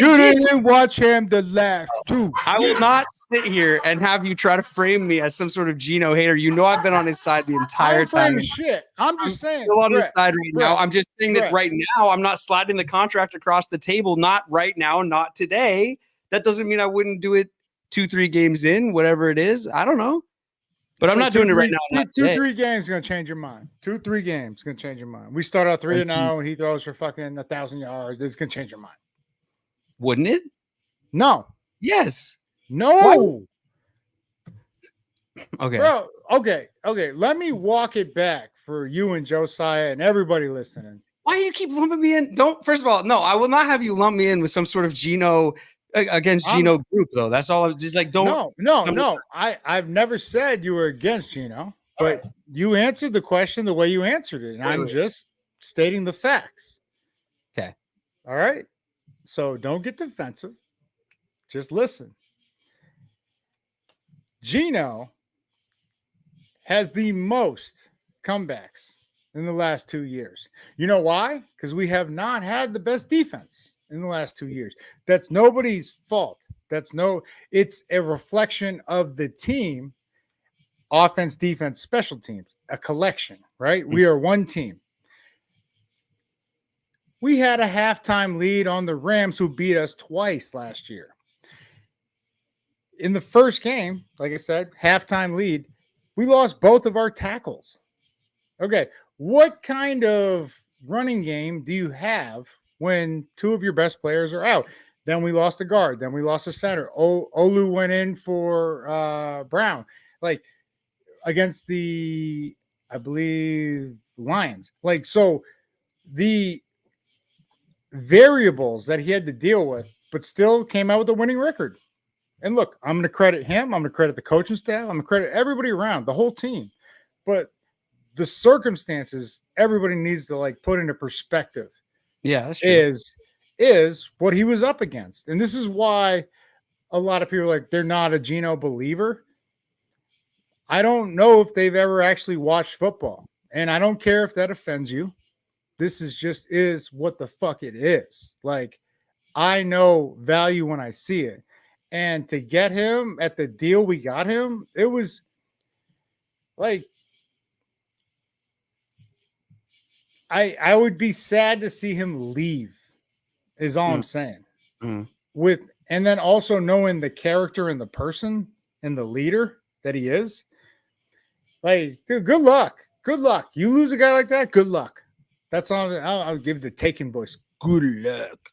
didn't watch him the last 2. I will not sit here and have you try to frame me as some sort of Geno hater. You know I've been on his side the entire time. Shit. I'm just saying. Still on his side right now. I'm just saying that Brett. right now I'm not sliding the contract across the table. Not right now, not today. That doesn't mean I wouldn't do it 2-3 games in, whatever it is. I don't know. But I'm not doing it right now. 2-3 games going to change your mind. 2-3 games going to change your mind. We start out 3-0 and he throws for fucking 1,000 yards. It's going to change your mind. Wouldn't it? No. Yes. No. Okay. Bro, okay. Let me walk it back for you and Josiah and everybody listening. Why do you keep lumping me in? First of all, no, I will not have you lump me in with some sort of Geno against Geno group, though. That's all. I'm just like, don't. No. I've never said you were against Geno, but you answered the question the way you answered it. And I'm just stating the facts. Okay. All right. So don't get defensive. Just listen. Geno has the most comebacks in the last 2 years. You know why? Because we have not had the best defense in the last 2 years. That's nobody's fault. It's a reflection of the team, offense, defense, special teams, a collection, right? We are one team. We had a halftime lead on the Rams who beat us twice last year. In the first game, like I said, halftime lead, we lost both of our tackles. Okay, what kind of running game do you have when 2 of your best players are out? Then we lost a guard. Then we lost a center. Olu went in for Brown, like against the, I believe, Lions. Like, so the variables that he had to deal with, but still came out with a winning record. And look, I'm going to credit him. I'm going to credit the coaching staff. I'm going to credit everybody around, the whole team. But the circumstances, everybody needs to like put into perspective. Yeah, that's true. Is what he was up against. And this is why a lot of people are like, they're not a Geno believer. I don't know if they've ever actually watched football. And I don't care if that offends you. This is what the fuck it is. Like, I know value when I see it. And to get him at the deal we got him, it was like, I would be sad to see him leave, is all I'm saying. And then also knowing the character and the person and the leader that he is. Like, good luck. Good luck. You lose a guy like that, good luck. That's all. I'll give the taken voice. Good luck.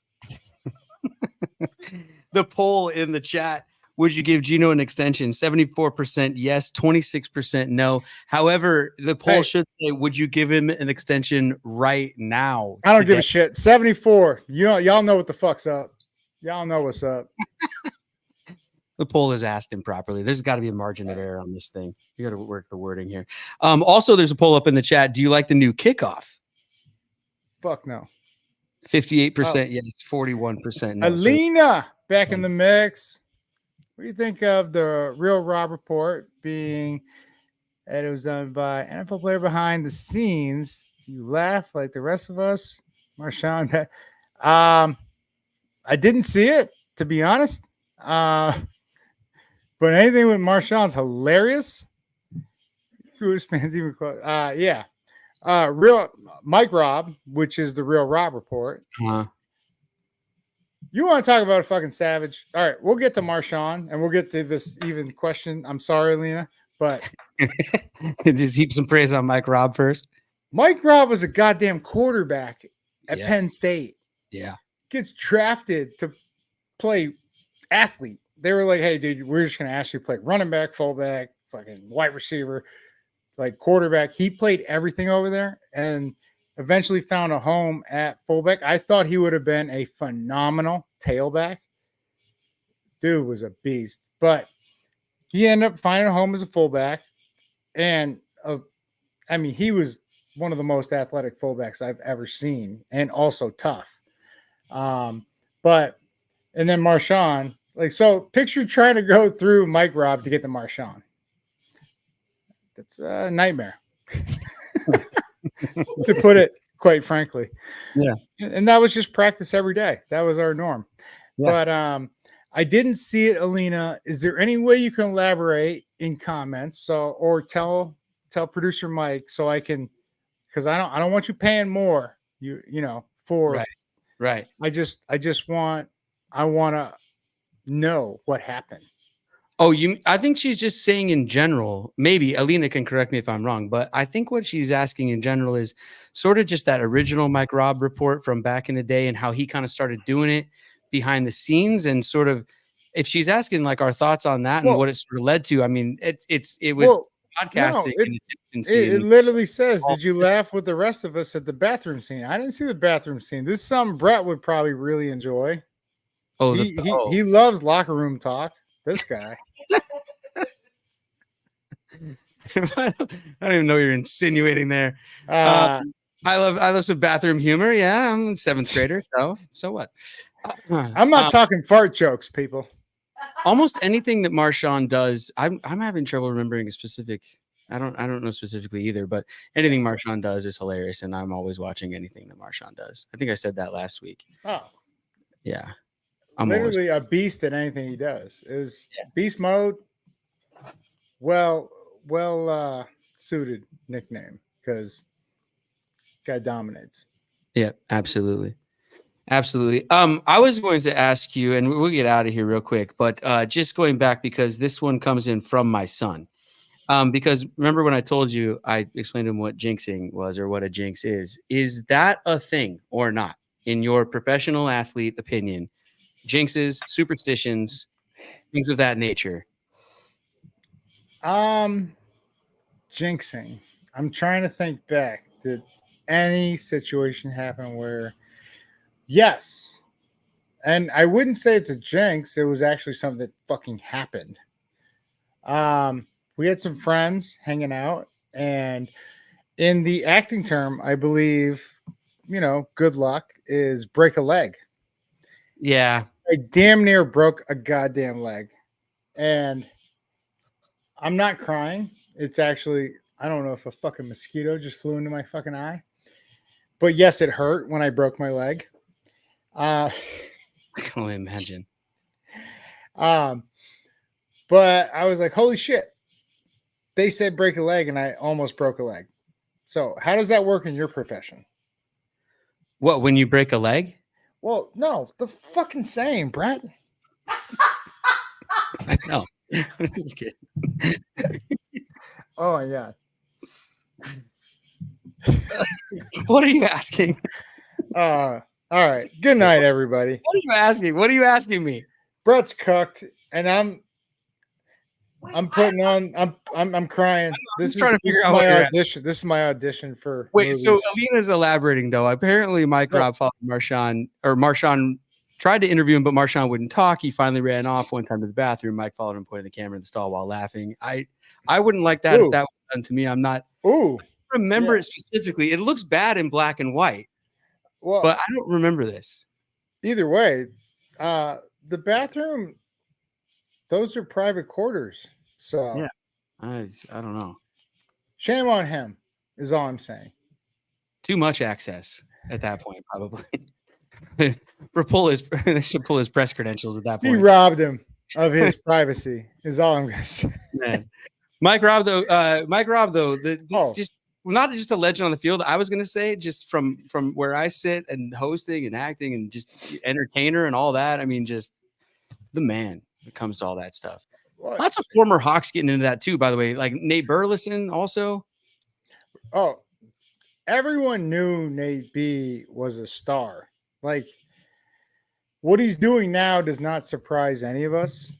The poll in the chat: would you give Geno an extension? 74% yes, 26% no. However, the poll should say: would you give him an extension right now? I don't give a shit. 74. Y'all know what the fuck's up. Y'all know what's up. The poll is asked improperly. There's got to be a margin of error on this thing. You got to work the wording here. Also, there's a poll up in the chat. Do you like the new kickoff? Fuck no. 58% yes, 41% no. Alina back in the mix. What do you think of the Real Rob report being that it was done by NFL player behind the scenes? Do you laugh like the rest of us? Marshawn. I didn't see it, to be honest. But anything with Marshawn's hilarious. Jewish fans even close. Yeah. Real Mike Rob, which is the Real Rob report. You want to talk about a fucking savage? All right, we'll get to Marshawn and we'll get to this even question. I'm sorry, Lena, but just heap some praise on Mike Robb first. Mike Robb was a goddamn quarterback at Penn State. Yeah. Gets drafted to play athlete. They were like, hey, dude, we're just going to ask you to play running back, fullback, fucking wide receiver, like quarterback. He played everything over there and eventually found a home at fullback. I thought he would have been a phenomenal tailback. Dude was a beast. But he ended up finding a home as a fullback. And, he was one of the most athletic fullbacks I've ever seen and also tough. And then Marshawn, so picture trying to go through Mike Robb to get to Marshawn. That's a nightmare, to put it quite frankly. Yeah. And that was just practice every day. That was our norm. Yeah. But I didn't see it, Alina. Is there any way you can elaborate in comments or tell producer Mike so I can, because I don't want you paying more, for right. I want to know what happened. Oh, I think she's just saying in general, maybe Alina can correct me if I'm wrong, but I think what she's asking in general is sort of just that original Mike Robb report from back in the day and how he kind of started doing it behind the scenes, and sort of if she's asking like our thoughts on that and what it sort of led to. I mean, it was podcasting. It literally says, did you laugh with the rest of us at the bathroom scene? I didn't see the bathroom scene. This is something Brett would probably really enjoy. Oh, he loves locker room talk. This guy. I don't even know what you're insinuating there. I love some bathroom humor. Yeah, I'm a 7th grader. So what? I'm not talking fart jokes, people. Almost anything that Marshawn does, I'm having trouble remembering a specific. I don't know specifically either, but anything Marshawn does is hilarious, and I'm always watching anything that Marshawn does. I think I said that last week. Oh, yeah. I'm literally a beast at anything he does. It was beast mode. Well suited nickname because guy dominates. Yeah, absolutely. I was going to ask you, and we'll get out of here real quick, but just going back because this one comes in from my son. Because remember when I told you, I explained to him what jinxing was or what a jinx is. Is that a thing or not in your professional athlete opinion? Jinxes, superstitions, things of that nature. Jinxing. I'm trying to think back. Did any situation happen where yes. And I wouldn't say it's a jinx. It was actually something that fucking happened. We had some friends hanging out, and in the acting term, I believe, good luck is break a leg. Yeah. I damn near broke a goddamn leg. And I'm not crying. It's actually, I don't know if a fucking mosquito just flew into my fucking eye. But yes, it hurt when I broke my leg. I can only imagine. But I was like, holy shit. They said break a leg, and I almost broke a leg. So how does that work in your profession? What, when you break a leg? Well, no, the fucking same, Brett. I know. I'm just kidding. Oh my God. What are you asking? All right. Good night, everybody. What are you asking? What are you asking me? Brett's cooked, and I'm putting on. I'm crying. This is my audition. This is my audition for. Wait, movies. So Alina's elaborating though. Apparently, Mike Robb followed Marshawn tried to interview him, but Marshawn wouldn't talk. He finally ran off one time to the bathroom. Mike followed him, pointing the camera in the stall while laughing. I wouldn't like that if that was done to me. I'm not. Ooh. Remember it specifically. It looks bad in black and white. Well, but I don't remember this. Either way, the bathroom, those are private quarters. So yeah, I don't know. Shame on him is all I'm saying. Too much access at that point, probably. They should pull his press credentials at that point. He robbed him of his privacy. Is all I'm gonna say. Man. Mike Robb though, not just a legend on the field. I was going to say just from where I sit and hosting and acting and just entertainer and all that. I mean, just the man when it comes to all that stuff. What? Lots of former Hawks getting into that too, by the way. Like Nate Burleson also. Oh, everyone knew Nate B was a star. Like, what he's doing now does not surprise any of us.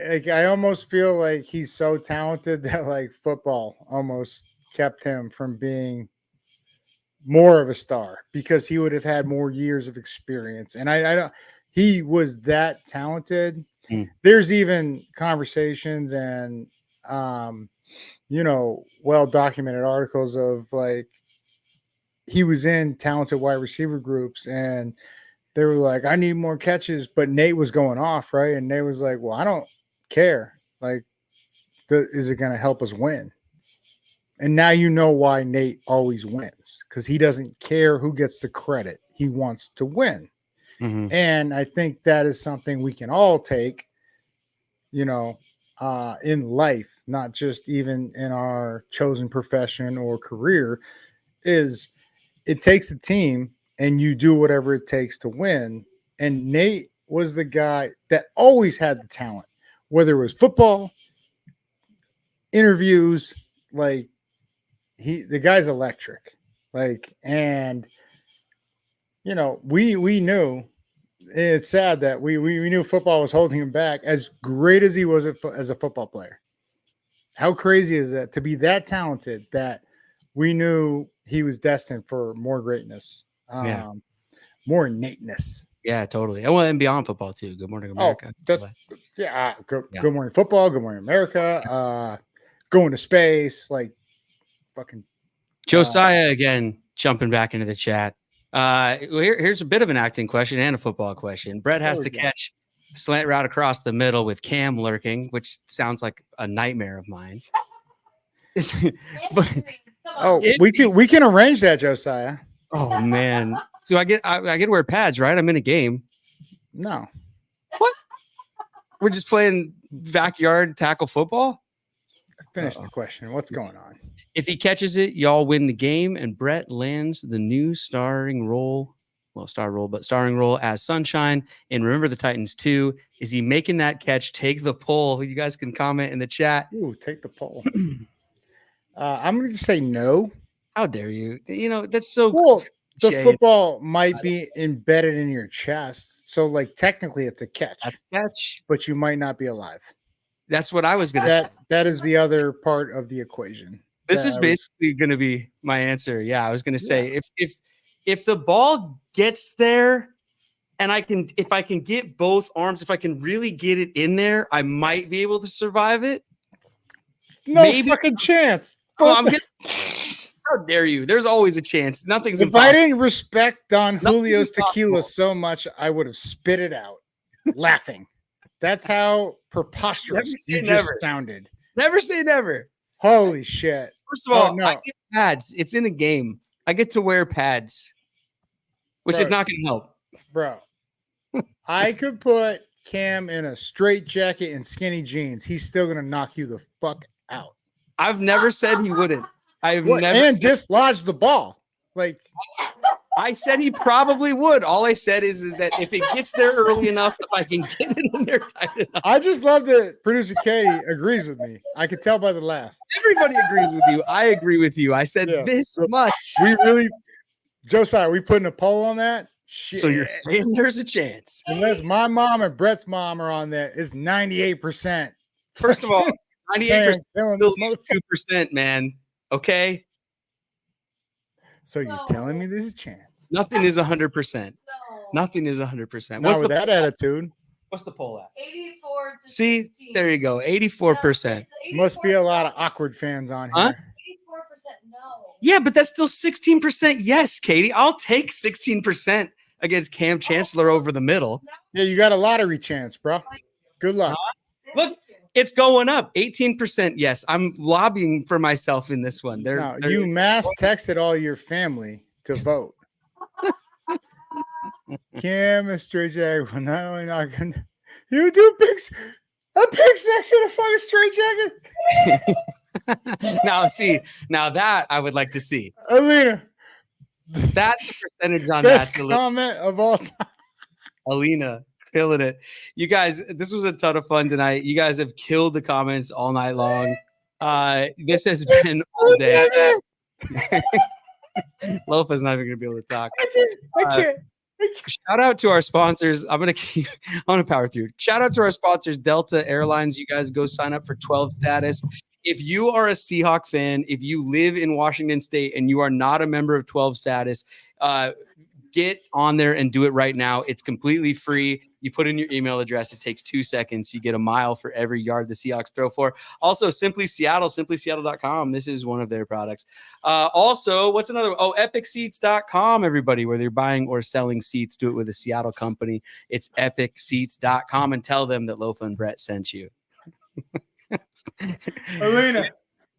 Like, I almost feel like he's so talented that like football almost kept him from being more of a star because he would have had more years of experience. And I don't. He was that talented. There's even conversations and well documented articles of like he was in talented wide receiver groups and they were like, I need more catches, but Nate was going off, right? And Nate was like, well, I don't care. Like, is it going to help us win? And now you know why Nate always wins, because he doesn't care who gets the credit. He wants to win. Mm-hmm. And I think that is something we can all take, in life, not just even in our chosen profession or career, is it takes a team and you do whatever it takes to win. And Nate was the guy that always had the talent, whether it was football, interviews, like the guy's electric. Like, and we knew. It's sad that we knew football was holding him back, as great as he was as a football player. How crazy is that, to be that talented that we knew he was destined for more greatness, more innateness. Yeah, totally. And beyond football too. Good Morning America. Good Morning Football. Good Morning America. Going to space, like fucking Josiah again jumping back into the chat. Here's a bit of an acting question and a football question. Brett has to catch a slant route across the middle with Cam lurking, which sounds like a nightmare of mine. We can arrange that, Josiah. Oh man. So I get to wear pads, right? I'm in a game. No. What? We're just playing backyard tackle football? Finish the question. What's going on? If he catches it, y'all win the game, and Brett lands the new starring role as Sunshine in Remember the Titans 2. Is he making that catch? Take the poll. You guys can comment in the chat. Ooh, take the poll. I'm going to say no. How dare you? That's so cool. The football might be embedded in your chest. So, like, technically it's a catch. That's a catch. But you might not be alive. That's what I was going to say. That is the other part of the equation. This is basically going to be my answer. Yeah, I was going to say if the ball gets there and if I can get both arms, if I can really get it in there, I might be able to survive it. No fucking chance. How dare you? There's always a chance. Nothing's impossible. If I didn't respect Don Julio's tequila so much, I would have spit it out laughing. That's how preposterous you just sounded. Never say never. Holy shit. First of all, I get pads. It's in a game. I get to wear pads, which is not going to help. Bro, I could put Cam in a straight jacket and skinny jeans. He's still going to knock you the fuck out. I've never said he wouldn't. And dislodge the ball. Like, I said he probably would. All I said is that if it gets there early enough, if I can get it in there tight enough. I just love that producer Katie agrees with me. I could tell by the laugh. Everybody agrees with you. I agree with you. I said this much. Josiah, we putting a poll on that? Shit. So you're saying there's a chance. Unless my mom and Brett's mom are on there, it's 98%. First of all, 98% still 2%, man. Okay? So you're telling me there's a chance? Nothing is 100%. No. Nothing is 100%. Not with that attitude. What's the poll at? 84 to See, 16. There you go. 84%. Must be a lot of awkward fans on here. 84% no. Yeah, but that's still 16% yes, Katie. I'll take 16% against Cam Chancellor over the middle. Yeah, you got a lottery chance, bro. Good luck. Look, it's going up. 18% yes. I'm lobbying for myself in this one. You mass texted all your family to vote. Cam and straight jacket will not only not gonna you do a pick 6 in a fucking straight jacket. Now that I would like to see. Alina. That's the percentage on Best that. comment of all time. Alina, killing it. You guys, this was a ton of fun tonight. You guys have killed the comments all night long. This has been all day. Lofa's not even gonna be able to talk. I can't. Shout out to our sponsors. I'm gonna power through. Shout out to our sponsors, Delta Airlines. You guys go sign up for 12 status. If you are a Seahawk fan, if you live in Washington State and you are not a member of 12 status, get on there and do it right now. It's completely free. You put in your email address. It takes 2 seconds. You get a mile for every yard the Seahawks throw for. Also, Simply Seattle, simplyseattle.com. This is one of their products. Also, what's another? Oh, epicseats.com, everybody, whether you're buying or selling seats, do it with a Seattle company. It's epicseats.com, and tell them that Lofa and Brett sent you. Alina.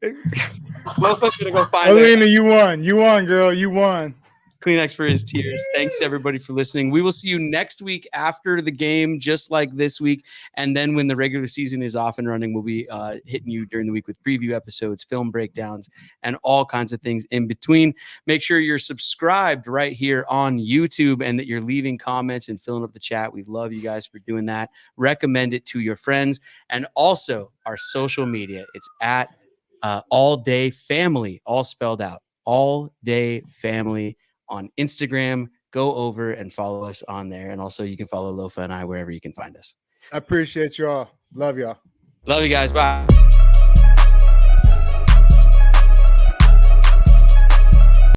Lofa's going to go find Alina, you won. You won, girl. You won. Kleenex for his tears. Thanks everybody for listening. We will see you next week after the game, just like this week. And then when the regular season is off and running, we'll be hitting you during the week with preview episodes, film breakdowns, and all kinds of things in between. Make sure you're subscribed right here on YouTube and that you're leaving comments and filling up the chat. We love you guys for doing that. Recommend it to your friends. And also our social media. It's at All Day Family, all spelled out. All Day Family on Instagram. Go over and follow us on there. And also you can follow Lofa and I wherever you can find us. I appreciate y'all. Love y'all. Love you guys. Bye.